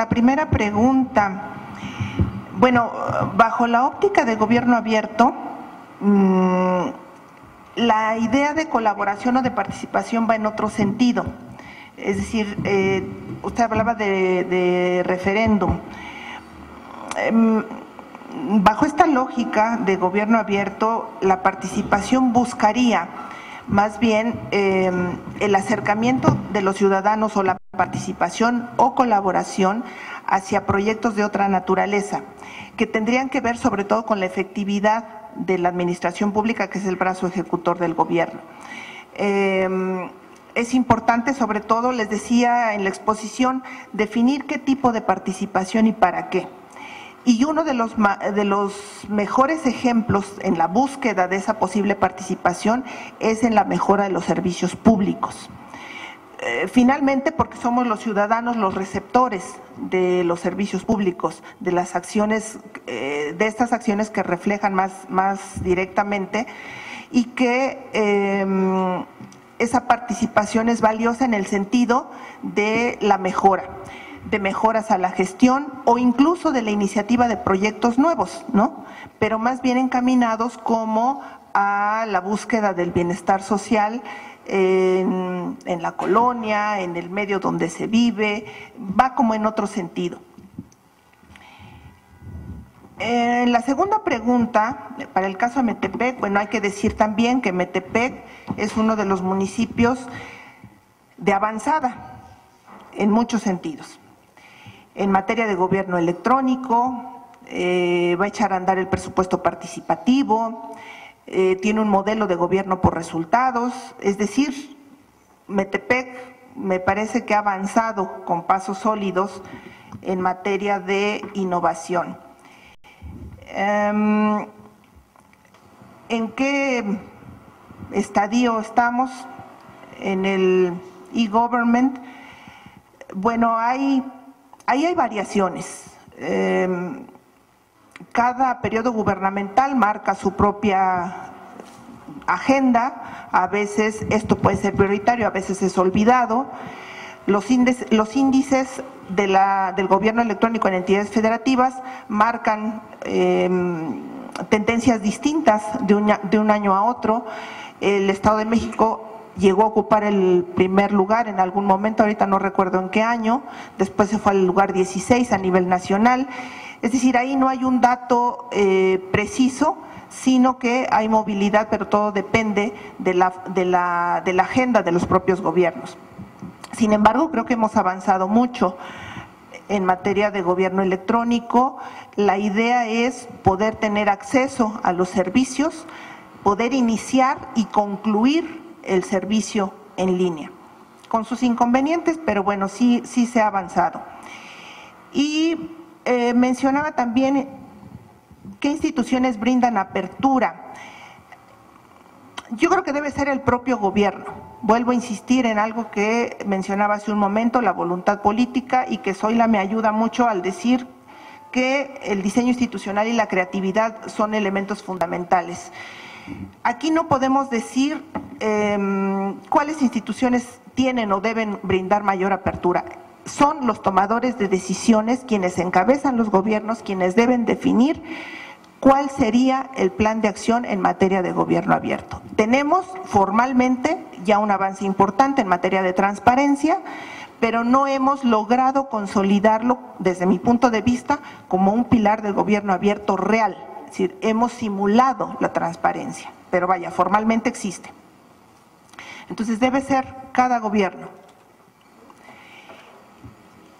primera pregunta, bueno, bajo la óptica de gobierno abierto, la idea de colaboración o de participación va en otro sentido. Es decir, usted hablaba de referéndum. Bajo esta lógica de gobierno abierto, la participación buscaría más bien el acercamiento de los ciudadanos o la participación o colaboración hacia proyectos de otra naturaleza, que tendrían que ver sobre todo con la efectividad de la administración pública, que es el brazo ejecutor del gobierno. Es importante, sobre todo, les decía en la exposición, definir qué tipo de participación y para qué. Y uno de los mejores ejemplos en la búsqueda de esa posible participación es en la mejora de los servicios públicos. Finalmente, porque somos los ciudadanos los receptores de los servicios públicos, de las acciones, de estas acciones que reflejan más directamente, y que esa participación es valiosa en el sentido de la mejora, de mejoras a la gestión o incluso de la iniciativa de proyectos nuevos, ¿no? Pero más bien encaminados como a la búsqueda del bienestar social en la colonia, en el medio donde se vive, va como en otro sentido. La segunda pregunta, para el caso de Metepec, bueno, hay que decir también que Metepec es uno de los municipios de avanzada en muchos sentidos. En materia de gobierno electrónico, va a echar a andar el presupuesto participativo, tiene un modelo de gobierno por resultados, es decir, Metepec me parece que ha avanzado con pasos sólidos en materia de innovación. ¿En qué estadio estamos? En el e-government. Bueno, ahí hay variaciones. Cada periodo gubernamental marca su propia agenda, a veces esto puede ser prioritario, a veces es olvidado. Los índices del gobierno electrónico en entidades federativas marcan tendencias distintas de un año a otro. El Estado de México llegó a ocupar el primer lugar en algún momento, ahorita no recuerdo en qué año, después se fue al lugar 16 a nivel nacional. Es decir, ahí no hay un dato preciso, sino que hay movilidad, pero todo depende de la agenda de los propios gobiernos. Sin embargo, creo que hemos avanzado mucho en materia de gobierno electrónico. La idea es poder tener acceso a los servicios, poder iniciar y concluir el servicio en línea, con sus inconvenientes, pero bueno, sí se ha avanzado. Y mencionaba también qué instituciones brindan apertura. Yo creo que debe ser el propio gobierno. Vuelvo a insistir en algo que mencionaba hace un momento, la voluntad política, y que Zoila me ayuda mucho al decir que el diseño institucional y la creatividad son elementos fundamentales. Aquí no podemos decir cuáles instituciones tienen o deben brindar mayor apertura. Son los tomadores de decisiones quienes encabezan los gobiernos, quienes deben definir cuál sería el plan de acción en materia de gobierno abierto. Tenemos formalmente ya un avance importante en materia de transparencia, pero no hemos logrado consolidarlo, desde mi punto de vista, como un pilar del gobierno abierto real. Es decir, hemos simulado la transparencia, pero vaya, formalmente existe. Entonces debe ser cada gobierno.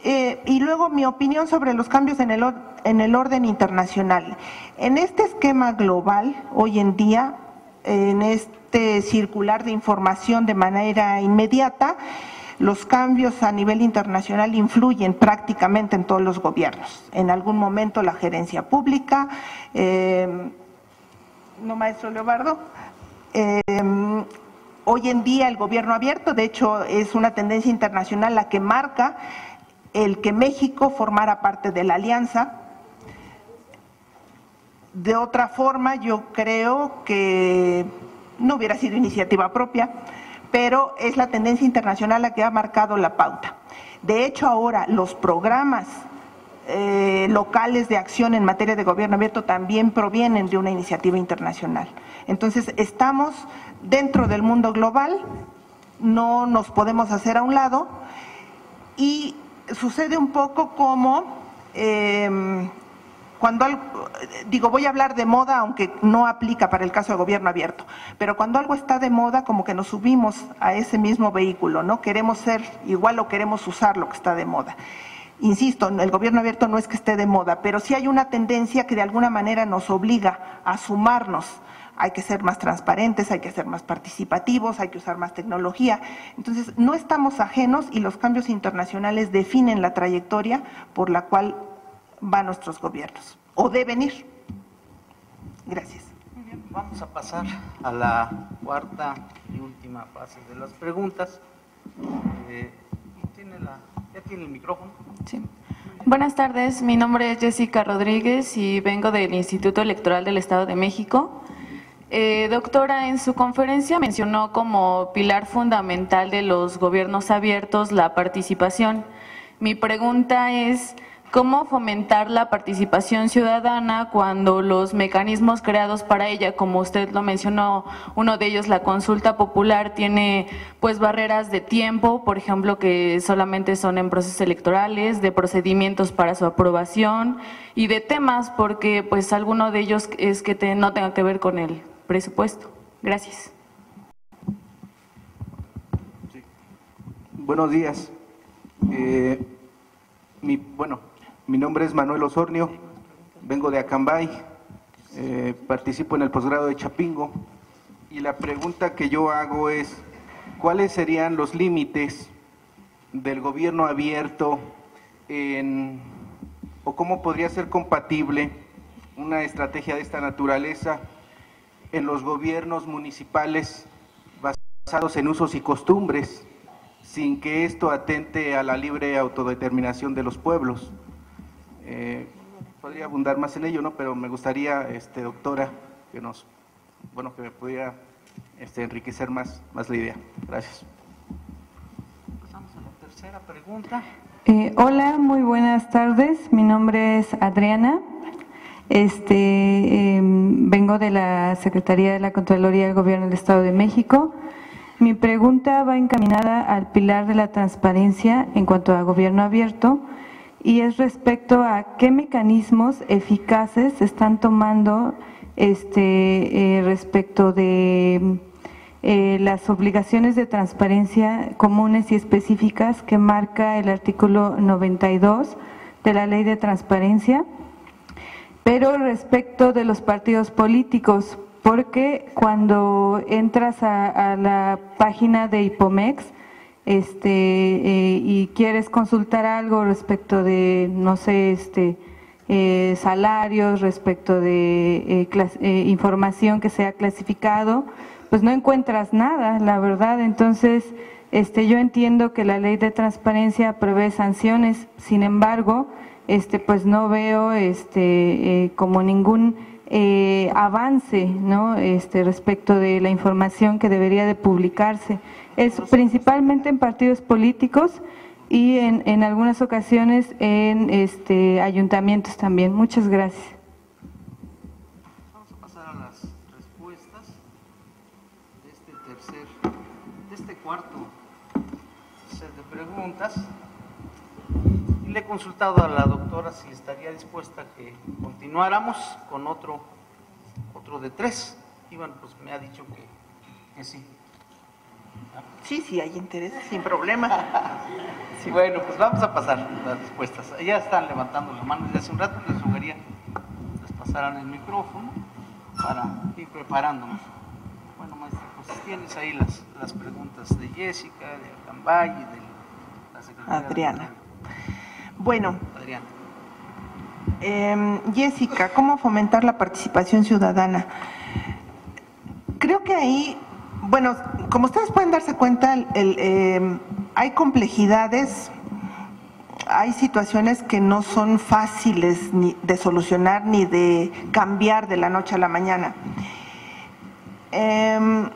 Y luego mi opinión sobre los cambios en el orden internacional. En este esquema global, hoy en día, en este circular de información de manera inmediata, los cambios a nivel internacional influyen prácticamente en todos los gobiernos. En algún momento la gerencia pública, ¿no, maestro Leobardo? Hoy en día el gobierno abierto, de hecho, es una tendencia internacional la que marca el que México formara parte de la alianza. De otra forma, yo creo que no hubiera sido iniciativa propia, pero es la tendencia internacional la que ha marcado la pauta. De hecho, ahora los programas locales de acción en materia de gobierno abierto también provienen de una iniciativa internacional. Entonces, estamos dentro del mundo global, no nos podemos hacer a un lado, y sucede un poco como cuando algo, voy a hablar de moda, aunque no aplica para el caso de gobierno abierto, pero cuando algo está de moda, como que nos subimos a ese mismo vehículo, ¿no? Queremos ser igual o queremos usar lo que está de moda. Insisto, el gobierno abierto no es que esté de moda, pero sí hay una tendencia que de alguna manera nos obliga a sumarnos. Hay que ser más transparentes, hay que ser más participativos, hay que usar más tecnología. Entonces, no estamos ajenos y los cambios internacionales definen la trayectoria por la cual van nuestros gobiernos, o deben ir. Gracias. Muy bien, vamos a pasar a la cuarta y última fase de las preguntas. ¿Ya tiene el micrófono? Sí. Buenas tardes, mi nombre es Jessica Rodríguez y vengo del Instituto Electoral del Estado de México. Doctora, en su conferencia mencionó como pilar fundamental de los gobiernos abiertos la participación. Mi pregunta es, ¿cómo fomentar la participación ciudadana cuando los mecanismos creados para ella, como usted lo mencionó, uno de ellos, la consulta popular, tiene pues barreras de tiempo, por ejemplo, que solamente son en procesos electorales, de procedimientos para su aprobación y de temas, porque pues alguno de ellos es que no tenga que ver con el presupuesto? Gracias. Sí. Buenos días. Mi nombre es Manuel Osornio, vengo de Acambay, participo en el posgrado de Chapingo, y la pregunta que yo hago es, ¿cuáles serían los límites del gobierno abierto o cómo podría ser compatible una estrategia de esta naturaleza en los gobiernos municipales basados en usos y costumbres, sin que esto atente a la libre autodeterminación de los pueblos? Podría abundar más en ello, ¿no? Pero me gustaría, doctora, que me pudiera enriquecer más la idea. Gracias. Pasamos a la tercera pregunta. Hola, muy buenas tardes. Mi nombre es Adriana. Vengo de la Secretaría de la Contraloría del Gobierno del Estado de México. Mi pregunta va encaminada al pilar de la transparencia en cuanto a gobierno abierto y es respecto a qué mecanismos eficaces se están tomando respecto de las obligaciones de transparencia comunes y específicas que marca el artículo 92 de la Ley de Transparencia, pero respecto de los partidos políticos, porque cuando entras a la página de IPOMEX y quieres consultar algo respecto de, no sé, salarios, respecto de información que sea clasificado, pues no encuentras nada, la verdad. Entonces, yo entiendo que la Ley de Transparencia prevé sanciones, sin embargo, pues no veo como ningún avance, ¿no? Respecto de la información que debería de publicarse. Es principalmente en partidos políticos y en algunas ocasiones en ayuntamientos también. Muchas gracias. Vamos a pasar a las respuestas de este cuarto set de preguntas. Y le he consultado a la doctora si estaría dispuesta a que continuáramos con otro de 3. Y bueno, pues me ha dicho que sí. Sí, hay interés, sin problema. Sí. Bueno, pues vamos a pasar las respuestas. Ya están levantando la mano desde hace un rato, les sugería que les pasaran el micrófono para ir preparándonos. Bueno, maestra, pues tienes ahí las preguntas de Jessica, de Acambay y de la secretaria Adriana. Bueno, Adriana. Jessica, ¿cómo fomentar la participación ciudadana? Creo que ahí, bueno, como ustedes pueden darse cuenta, hay complejidades, hay situaciones que no son fáciles ni de solucionar ni de cambiar de la noche a la mañana. En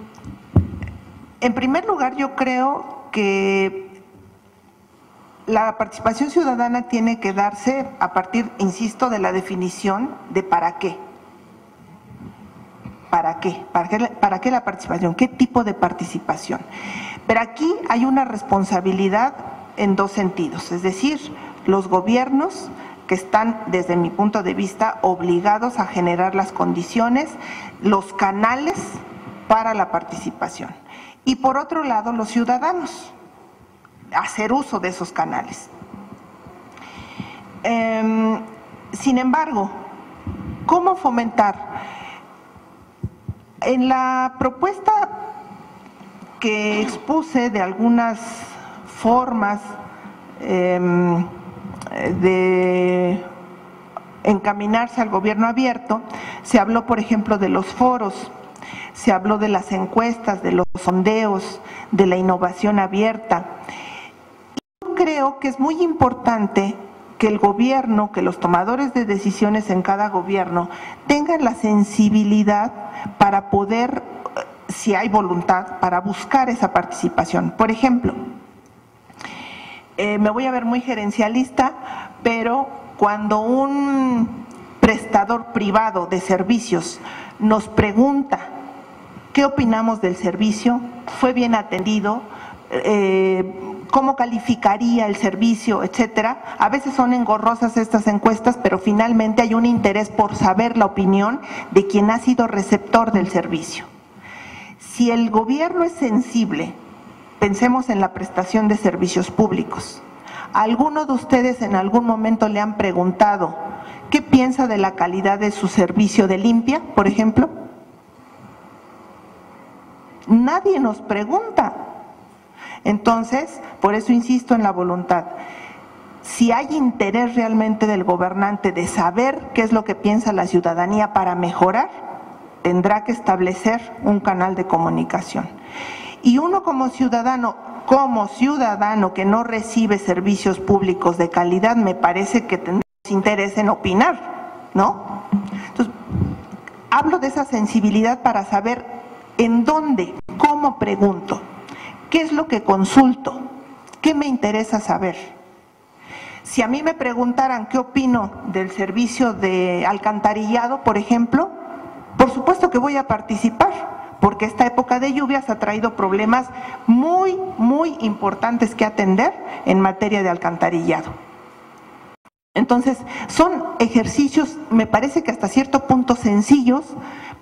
primer lugar, yo creo que la participación ciudadana tiene que darse a partir, insisto, de la definición de para qué. ¿Para qué? ¿Para qué la participación? ¿Qué tipo de participación? Pero aquí hay una responsabilidad en dos sentidos, es decir, los gobiernos que están, desde mi punto de vista, obligados a generar las condiciones, los canales para la participación. Y por otro lado, los ciudadanos, hacer uso de esos canales. Sin embargo, ¿cómo fomentar? En la propuesta que expuse de algunas formas de encaminarse al gobierno abierto, se habló, por ejemplo, de los foros, se habló de las encuestas, de los sondeos, de la innovación abierta. Yo creo que es muy importante que el gobierno, que los tomadores de decisiones en cada gobierno tengan la sensibilidad para poder, si hay voluntad, para buscar esa participación. Por ejemplo, me voy a ver muy gerencialista, pero cuando un prestador privado de servicios nos pregunta qué opinamos del servicio, fue bien atendido, cómo calificaría el servicio, etcétera. A veces son engorrosas estas encuestas, pero finalmente hay un interés por saber la opinión de quien ha sido receptor del servicio. Si el gobierno es sensible, pensemos en la prestación de servicios públicos. ¿A alguno de ustedes en algún momento le han preguntado qué piensa de la calidad de su servicio de limpia, por ejemplo? Nadie nos pregunta. Entonces, por eso insisto en la voluntad. Si hay interés realmente del gobernante de saber qué es lo que piensa la ciudadanía para mejorar, tendrá que establecer un canal de comunicación. Y uno como ciudadano que no recibe servicios públicos de calidad, me parece que tendrá interés en opinar, ¿no? Entonces, hablo de esa sensibilidad para saber en dónde, cómo pregunto. ¿Qué es lo que consulto? ¿Qué me interesa saber? Si a mí me preguntaran qué opino del servicio de alcantarillado, por ejemplo, por supuesto que voy a participar, porque esta época de lluvias ha traído problemas muy, muy importantes que atender en materia de alcantarillado. Entonces, son ejercicios, me parece que hasta cierto punto sencillos,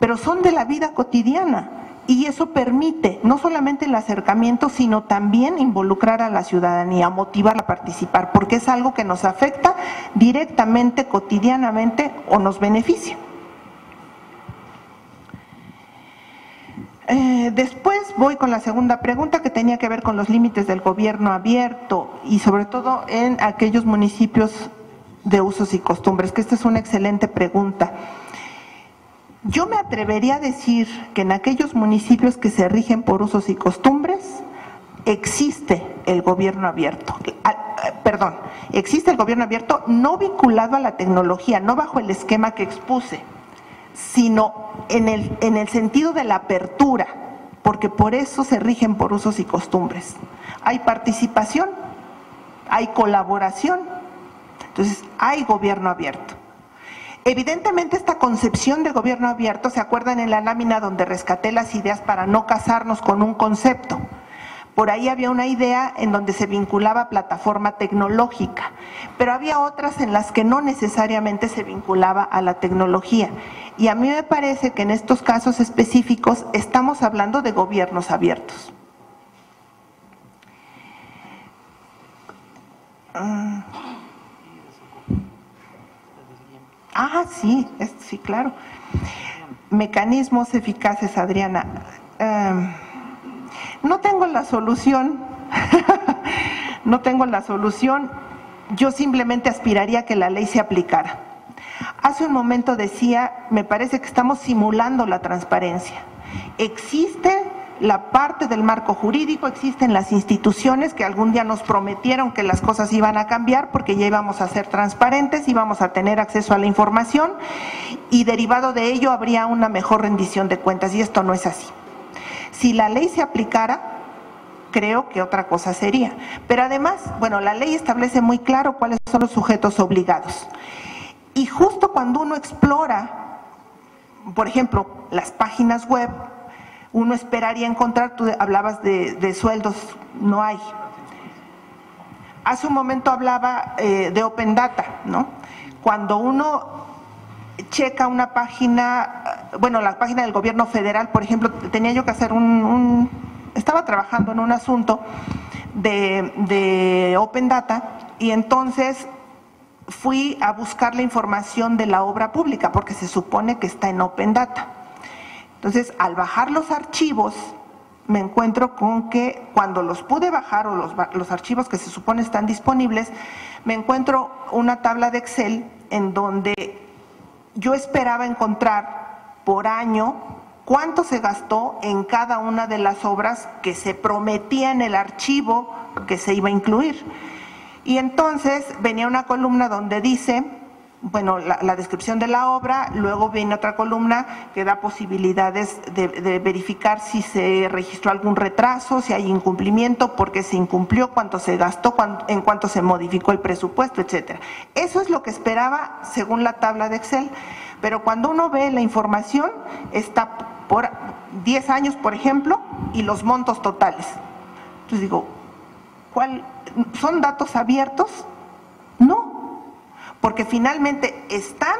pero son de la vida cotidiana. Y eso permite no solamente el acercamiento, sino también involucrar a la ciudadanía, motivarla a participar, porque es algo que nos afecta directamente, cotidianamente o nos beneficia. Después voy con la segunda pregunta, que tenía que ver con los límites del gobierno abierto y sobre todo en aquellos municipios de usos y costumbres, que esta es una excelente pregunta. Yo me atrevería a decir que en aquellos municipios que se rigen por usos y costumbres existe el gobierno abierto. Existe el gobierno abierto no vinculado a la tecnología, no bajo el esquema que expuse, sino en el sentido de la apertura, porque por eso se rigen por usos y costumbres. Hay participación, hay colaboración, entonces hay gobierno abierto. Evidentemente esta concepción de gobierno abierto, ¿se acuerdan en la lámina donde rescaté las ideas para no casarnos con un concepto? Por ahí había una idea en donde se vinculaba plataforma tecnológica, pero había otras en las que no necesariamente se vinculaba a la tecnología. Y a mí me parece que en estos casos específicos estamos hablando de gobiernos abiertos. Sí, sí, claro. Mecanismos eficaces, Adriana. No tengo la solución, no tengo la solución. Yo simplemente aspiraría a que la ley se aplicara. Hace un momento decía, me parece que estamos simulando la transparencia. Existe la parte del marco jurídico, existen las instituciones que algún día nos prometieron que las cosas iban a cambiar porque ya íbamos a ser transparentes, íbamos a tener acceso a la información y derivado de ello habría una mejor rendición de cuentas, y esto no es así. Si la ley se aplicara, creo que otra cosa sería. Pero además, bueno, la ley establece muy claro cuáles son los sujetos obligados. Y justo cuando uno explora, por ejemplo, las páginas web, uno esperaría encontrar, tú hablabas de sueldos, no hay. Hace un momento hablaba de Open Data, ¿no? Cuando uno checa una página, bueno, la página del gobierno federal, por ejemplo, tenía yo que hacer estaba trabajando en un asunto de Open Data y entonces fui a buscar la información de la obra pública porque se supone que está en Open Data. Entonces, al bajar los archivos, me encuentro con que cuando los pude bajar, o los archivos que se supone están disponibles, me encuentro una tabla de Excel en donde yo esperaba encontrar por año cuánto se gastó en cada una de las obras que se prometía en el archivo que se iba a incluir. Y entonces venía una columna donde dice, bueno, la descripción de la obra, luego viene otra columna que da posibilidades de verificar si se registró algún retraso, si hay incumplimiento, por qué se incumplió, cuánto se gastó, en cuánto se modificó el presupuesto, etcétera. Eso es lo que esperaba según la tabla de Excel, pero cuando uno ve la información está por 10 años, por ejemplo, y los montos totales. Entonces digo, ¿son datos abiertos? No. Porque finalmente están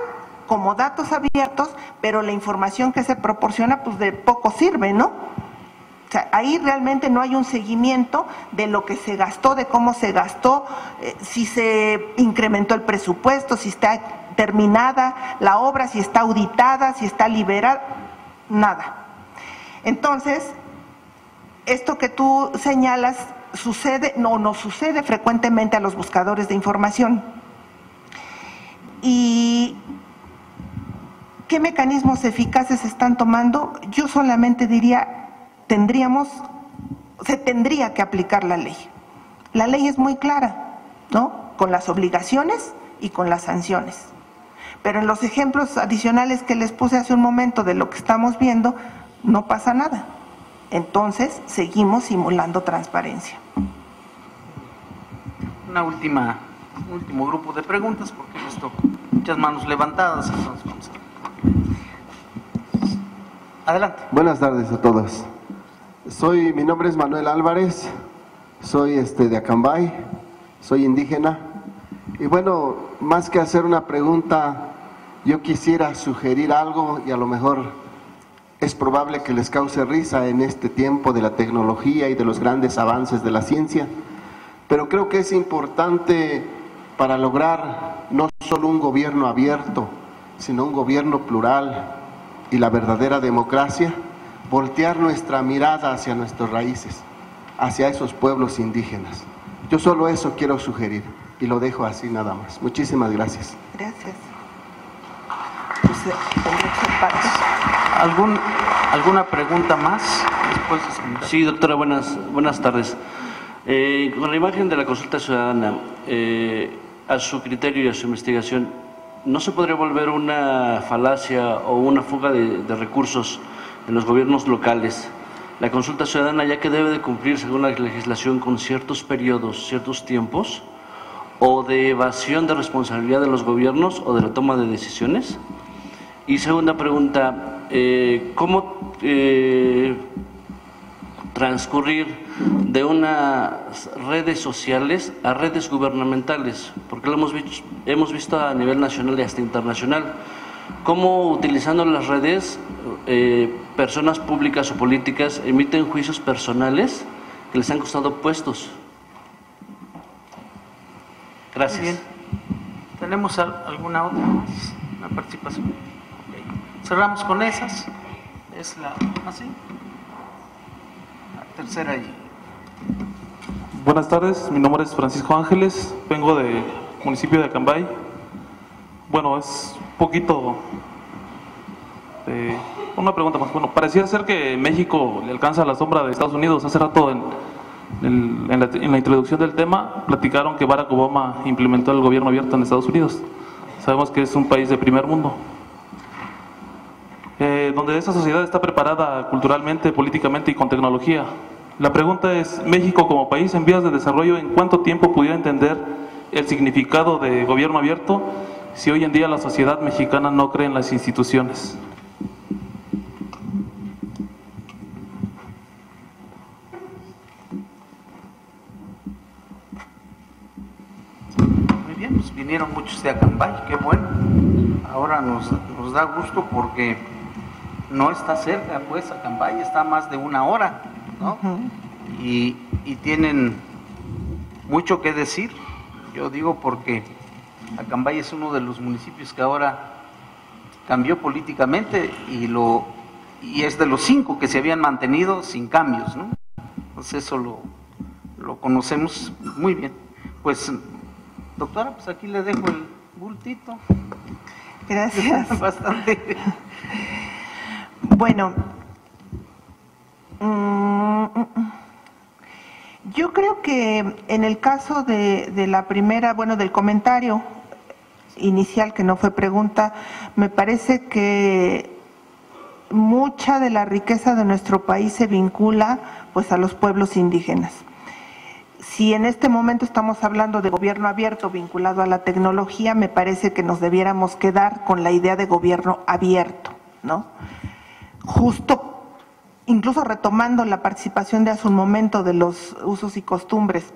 como datos abiertos, pero la información que se proporciona pues de poco sirve, ¿no? O sea, ahí realmente no hay un seguimiento de lo que se gastó, de cómo se gastó, si se incrementó el presupuesto, si está terminada la obra, si está auditada, si está liberada, nada. Entonces, esto que tú señalas sucede, no sucede frecuentemente a los buscadores de información. ¿Y qué mecanismos eficaces se están tomando? Yo solamente diría, se tendría que aplicar la ley. La ley es muy clara, ¿no? Con las obligaciones y con las sanciones. Pero en los ejemplos adicionales que les puse hace un momento de lo que estamos viendo, no pasa nada. Entonces, seguimos simulando transparencia. Un último grupo de preguntas, porque he visto muchas manos levantadas, entonces vamos a ver. Adelante. Buenas tardes a todos. Mi nombre es Manuel Álvarez, soy de Acambay, soy indígena. Y bueno, más que hacer una pregunta, yo quisiera sugerir algo y a lo mejor es probable que les cause risa en este tiempo de la tecnología y de los grandes avances de la ciencia, pero creo que es importante para lograr no solo un gobierno abierto, sino un gobierno plural y la verdadera democracia, voltear nuestra mirada hacia nuestras raíces, hacia esos pueblos indígenas. Yo solo eso quiero sugerir y lo dejo así nada más. Muchísimas gracias. Gracias. ¿Alguna pregunta más? Sí, doctora, buenas tardes. Con la imagen de la consulta ciudadana, a su criterio y a su investigación, ¿no se podría volver una falacia o una fuga de recursos en los gobiernos locales la consulta ciudadana, ya que debe de cumplir según la legislación con ciertos periodos, ciertos tiempos, o de evasión de responsabilidad de los gobiernos o de la toma de decisiones? Y segunda pregunta, ¿cómo transcurrir de unas redes sociales a redes gubernamentales? Porque lo hemos visto a nivel nacional y hasta internacional, cómo utilizando las redes, personas públicas o políticas emiten juicios personales que les han costado puestos. Gracias. Bien. ¿Tenemos alguna otra más? ¿Una participación? Okay. Cerramos con esas. Es la así. La tercera y... Buenas tardes, mi nombre es Francisco Ángeles, vengo del municipio de Acambay. Bueno, es un poquito una pregunta más. Bueno, parecía ser que México le alcanza la sombra de Estados Unidos. Hace rato en la introducción del tema platicaron que Barack Obama implementó el gobierno abierto en Estados Unidos. Sabemos que es un país de primer mundo, donde esa sociedad está preparada culturalmente, políticamente y con tecnología. La pregunta es, México como país en vías de desarrollo, ¿en cuánto tiempo pudiera entender el significado de gobierno abierto si hoy en día la sociedad mexicana no cree en las instituciones? Muy bien, pues vinieron muchos de Acambay, qué bueno. Ahora nos da gusto porque no está cerca, pues Acambay está a más de 1 hora, ¿no? Y tienen mucho que decir. Yo digo porque Acambay es uno de los municipios que ahora cambió políticamente y es de los 5 que se habían mantenido sin cambios, ¿no? Entonces eso lo conocemos muy bien. Pues, doctora, pues aquí le dejo el bultito. Gracias. Bastante. Bueno, yo creo que en el caso de la primera, bueno, del comentario inicial, que no fue pregunta, me parece que mucha de la riqueza de nuestro país se vincula pues a los pueblos indígenas. Si en este momento estamos hablando de gobierno abierto vinculado a la tecnología, me parece que nos debiéramos quedar con la idea de gobierno abierto, ¿no? Justo, incluso retomando la participación de hace un momento de los usos y costumbres,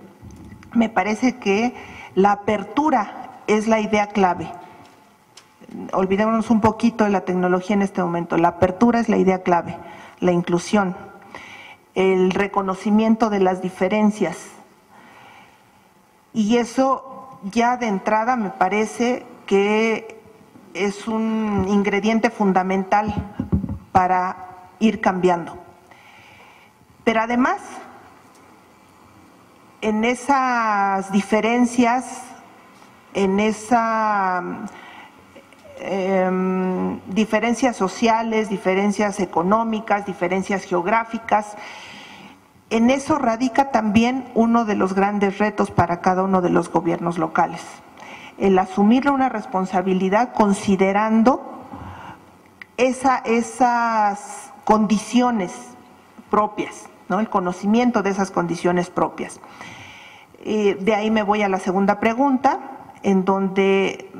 me parece que la apertura es la idea clave. Olvidémonos un poquito de la tecnología en este momento. La apertura es la idea clave, la inclusión, el reconocimiento de las diferencias. Y eso ya de entrada me parece que es un ingrediente fundamental para ir cambiando. Pero además, en esas diferencias, en esas diferencias sociales, diferencias económicas, diferencias geográficas, en eso radica también uno de los grandes retos para cada uno de los gobiernos locales. El asumir una responsabilidad considerando esas condiciones propias, ¿no? El conocimiento de esas condiciones propias. De ahí me voy a la segunda pregunta, en donde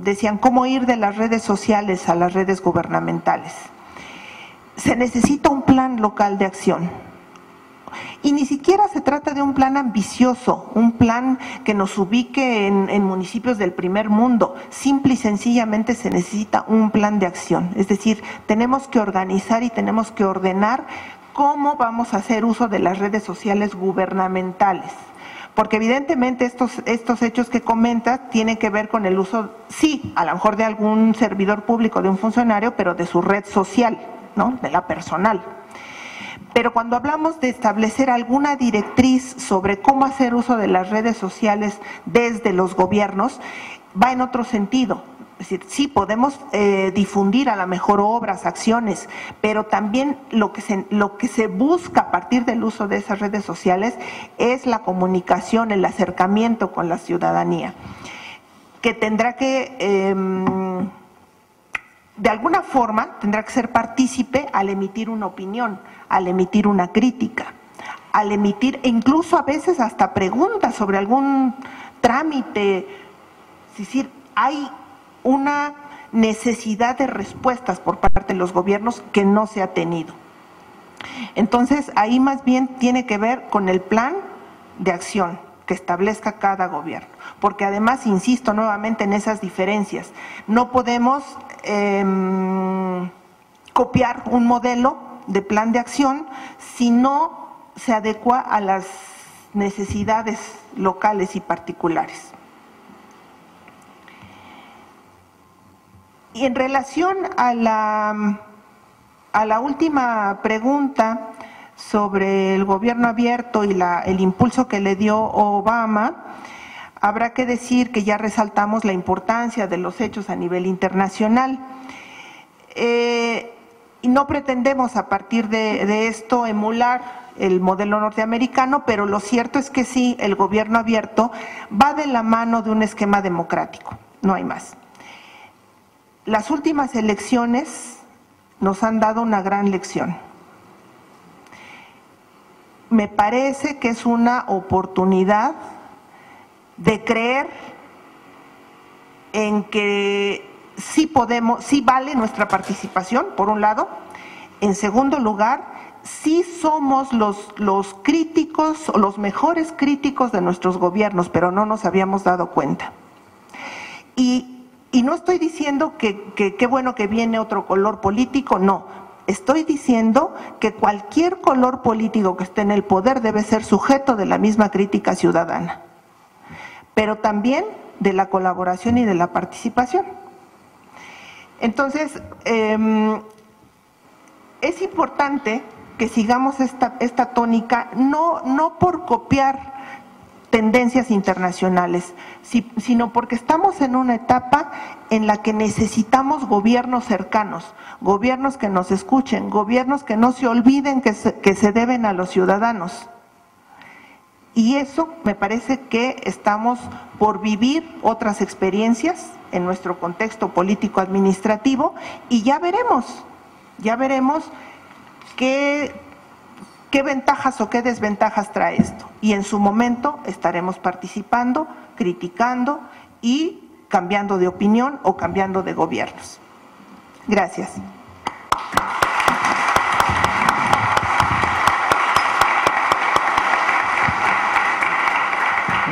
decían cómo ir de las redes sociales a las redes gubernamentales. se necesita un plan local de acción. Y ni siquiera se trata de un plan ambicioso, un plan que nos ubique en municipios del primer mundo. Simple y sencillamente se necesita un plan de acción. Es decir, tenemos que organizar y tenemos que ordenar cómo vamos a hacer uso de las redes sociales gubernamentales. Porque evidentemente estos hechos que comentas tienen que ver con el uso, sí, a lo mejor de algún servidor público, de un funcionario, pero de su red social, ¿no? De la personal. Pero cuando hablamos de establecer alguna directriz sobre cómo hacer uso de las redes sociales desde los gobiernos, va en otro sentido. Es decir, sí podemos difundir a lo mejor obras, acciones, pero también lo que se busca a partir del uso de esas redes sociales es la comunicación, el acercamiento con la ciudadanía, que tendrá que, de alguna forma, tendrá que ser partícipe al emitir una opinión, al emitir una crítica, al emitir incluso a veces hasta preguntas sobre algún trámite. Es decir, hay una necesidad de respuestas por parte de los gobiernos que no se ha tenido. Entonces, ahí más bien tiene que ver con el plan de acción que establezca cada gobierno, porque además, insisto nuevamente en esas diferencias, no podemos copiar un modelo de plan de acción si no se adecua a las necesidades locales y particulares. Y en relación a la última pregunta sobre el gobierno abierto y el impulso que le dio Obama, habrá que decir que ya resaltamos la importancia de los hechos a nivel internacional. Y no pretendemos a partir de esto emular el modelo norteamericano, pero lo cierto es que sí, el gobierno abierto va de la mano de un esquema democrático, no hay más. Las últimas elecciones nos han dado una gran lección. Me parece que es una oportunidad de creer en que sí podemos, sí vale nuestra participación, por un lado. En segundo lugar, sí somos los críticos, o los mejores críticos de nuestros gobiernos, pero no nos habíamos dado cuenta. Y no estoy diciendo que qué bueno que viene otro color político, no. Estoy diciendo que cualquier color político que esté en el poder debe ser sujeto de la misma crítica ciudadana, pero también de la colaboración y de la participación. Entonces, es importante que sigamos esta tónica, no por copiar tendencias internacionales, sino porque estamos en una etapa en la que necesitamos gobiernos cercanos, gobiernos que nos escuchen, gobiernos que no se olviden que se deben a los ciudadanos. Y eso me parece que estamos por vivir otras experiencias en nuestro contexto político-administrativo y ya veremos qué ventajas o qué desventajas trae esto. Y en su momento estaremos participando, criticando y cambiando de opinión o cambiando de gobiernos. Gracias.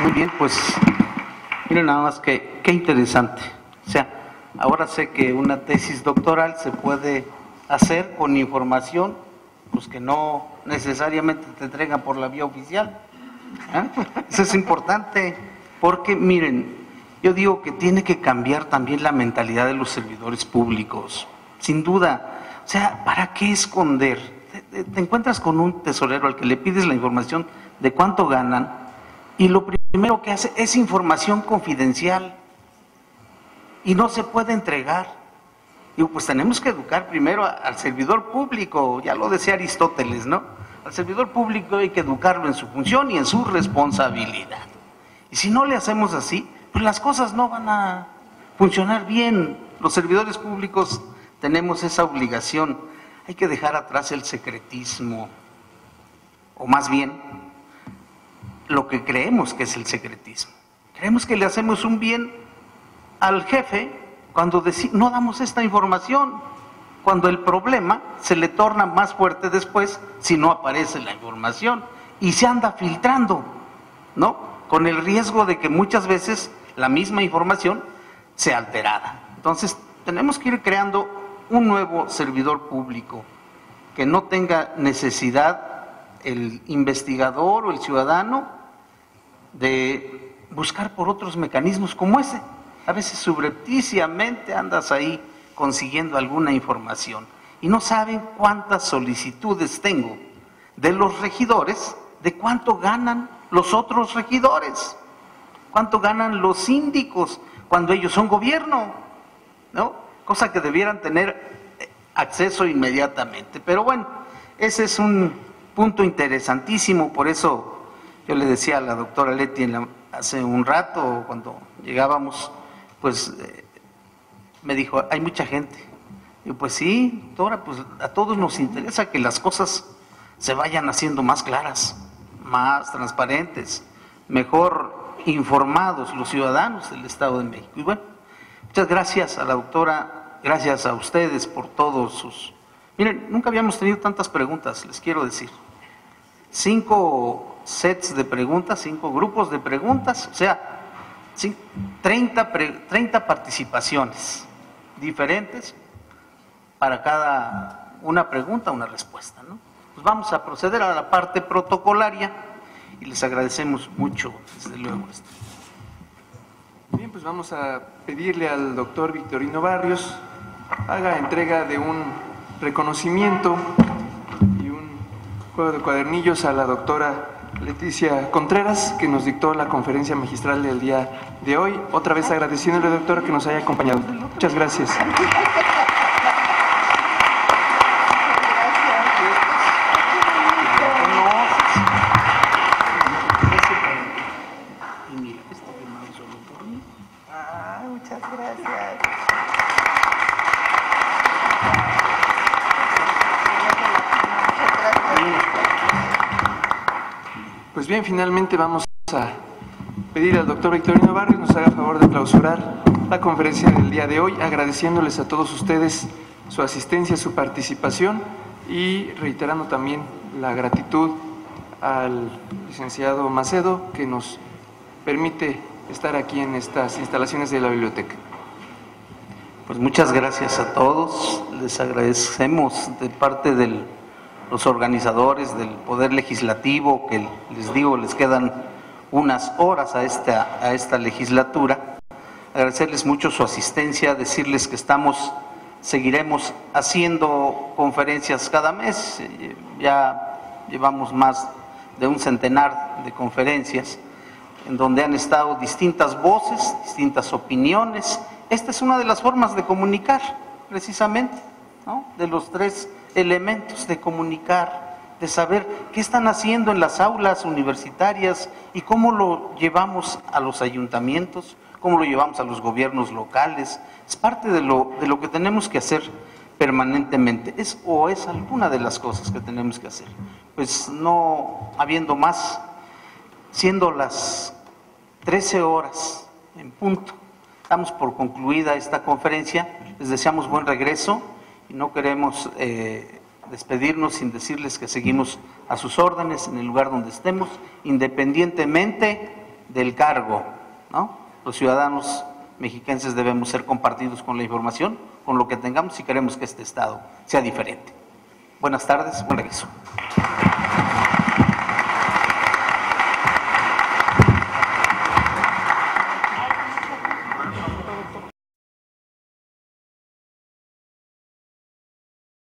Muy bien, pues miren nada más que qué interesante. O sea, ahora sé que una tesis doctoral se puede hacer con información pues que no necesariamente te entregan por la vía oficial. Eso es importante, porque miren, yo digo que tiene que cambiar también la mentalidad de los servidores públicos, sin duda. O sea, ¿para qué esconder? Te encuentras con un tesorero al que le pides la información de cuánto ganan y lo primero que hace es información confidencial y no se puede entregar. Digo, pues tenemos que educar primero al servidor público, ya lo decía Aristóteles, ¿no? Al servidor público hay que educarlo en su función y en su responsabilidad. Y si no le hacemos así, pues las cosas no van a funcionar bien. Los servidores públicos tenemos esa obligación. Hay que dejar atrás el secretismo, o más bien, lo que creemos que es el secretismo. Creemos que le hacemos un bien al jefe cuando no damos esta información, cuando el problema se le torna más fuerte después si no aparece la información y se anda filtrando, ¿no? Con el riesgo de que muchas veces la misma información sea alterada. Entonces, tenemos que ir creando un nuevo servidor público que no tenga necesidad el investigador o el ciudadano de buscar por otros mecanismos como ese. A veces subrepticiamente andas ahí consiguiendo alguna información y no saben cuántas solicitudes tengo de los regidores, de cuánto ganan los otros regidores, cuánto ganan los síndicos cuando ellos son gobierno, ¿no? Cosa que debieran tener acceso inmediatamente. Pero bueno, ese es un punto interesantísimo, por eso yo le decía a la doctora Leti hace un rato, cuando llegábamos, pues me dijo, hay mucha gente. Y pues sí, doctora, pues a todos nos interesa que las cosas se vayan haciendo más claras, más transparentes, mejor informados los ciudadanos del Estado de México. Y bueno, muchas gracias a la doctora, gracias a ustedes por todos sus... Miren, nunca habíamos tenido tantas preguntas, les quiero decir. 5 sets de preguntas, 5 grupos de preguntas, o sea, 30 participaciones diferentes para cada una pregunta, una respuesta, ¿no? Pues vamos a proceder a la parte protocolaria y les agradecemos mucho, desde luego, esto. Bien, pues vamos a pedirle al doctor Victorino Barrios haga entrega de un reconocimiento y un juego de cuadernillos a la doctora Leticia Contreras, que nos dictó la conferencia magistral del día de hoy. Otra vez agradeciéndole, doctora, que nos haya acompañado. Muchas gracias. Muchas gracias. Pues bien, finalmente vamos a pedir al doctor Victorino Barrios nos haga favor de clausurar la conferencia del día de hoy, agradeciéndoles a todos ustedes su asistencia, su participación y reiterando también la gratitud al licenciado Macedo, que nos permite estar aquí en estas instalaciones de la biblioteca. Pues muchas gracias a todos, les agradecemos de parte de los organizadores del Poder Legislativo, que les digo, les quedan unas horas a esta legislatura, agradecerles mucho su asistencia, decirles que seguiremos haciendo conferencias cada mes, ya llevamos más de un centenar de conferencias, en donde han estado distintas voces, distintas opiniones. Esta es una de las formas de comunicar, precisamente, ¿no? De los 3 elementos de comunicar, de saber qué están haciendo en las aulas universitarias y cómo lo llevamos a los ayuntamientos, cómo lo llevamos a los gobiernos locales. Es parte de lo que tenemos que hacer permanentemente, es alguna de las cosas que tenemos que hacer. Pues no habiendo más, siendo las 13 horas en punto, damos por concluida esta conferencia, les deseamos buen regreso y no queremos despedirnos sin decirles que seguimos a sus órdenes en el lugar donde estemos, independientemente del cargo, ¿no? Los ciudadanos mexiquenses debemos ser compartidos con la información, con lo que tengamos si queremos que este Estado sea diferente. Buenas tardes, buen regreso.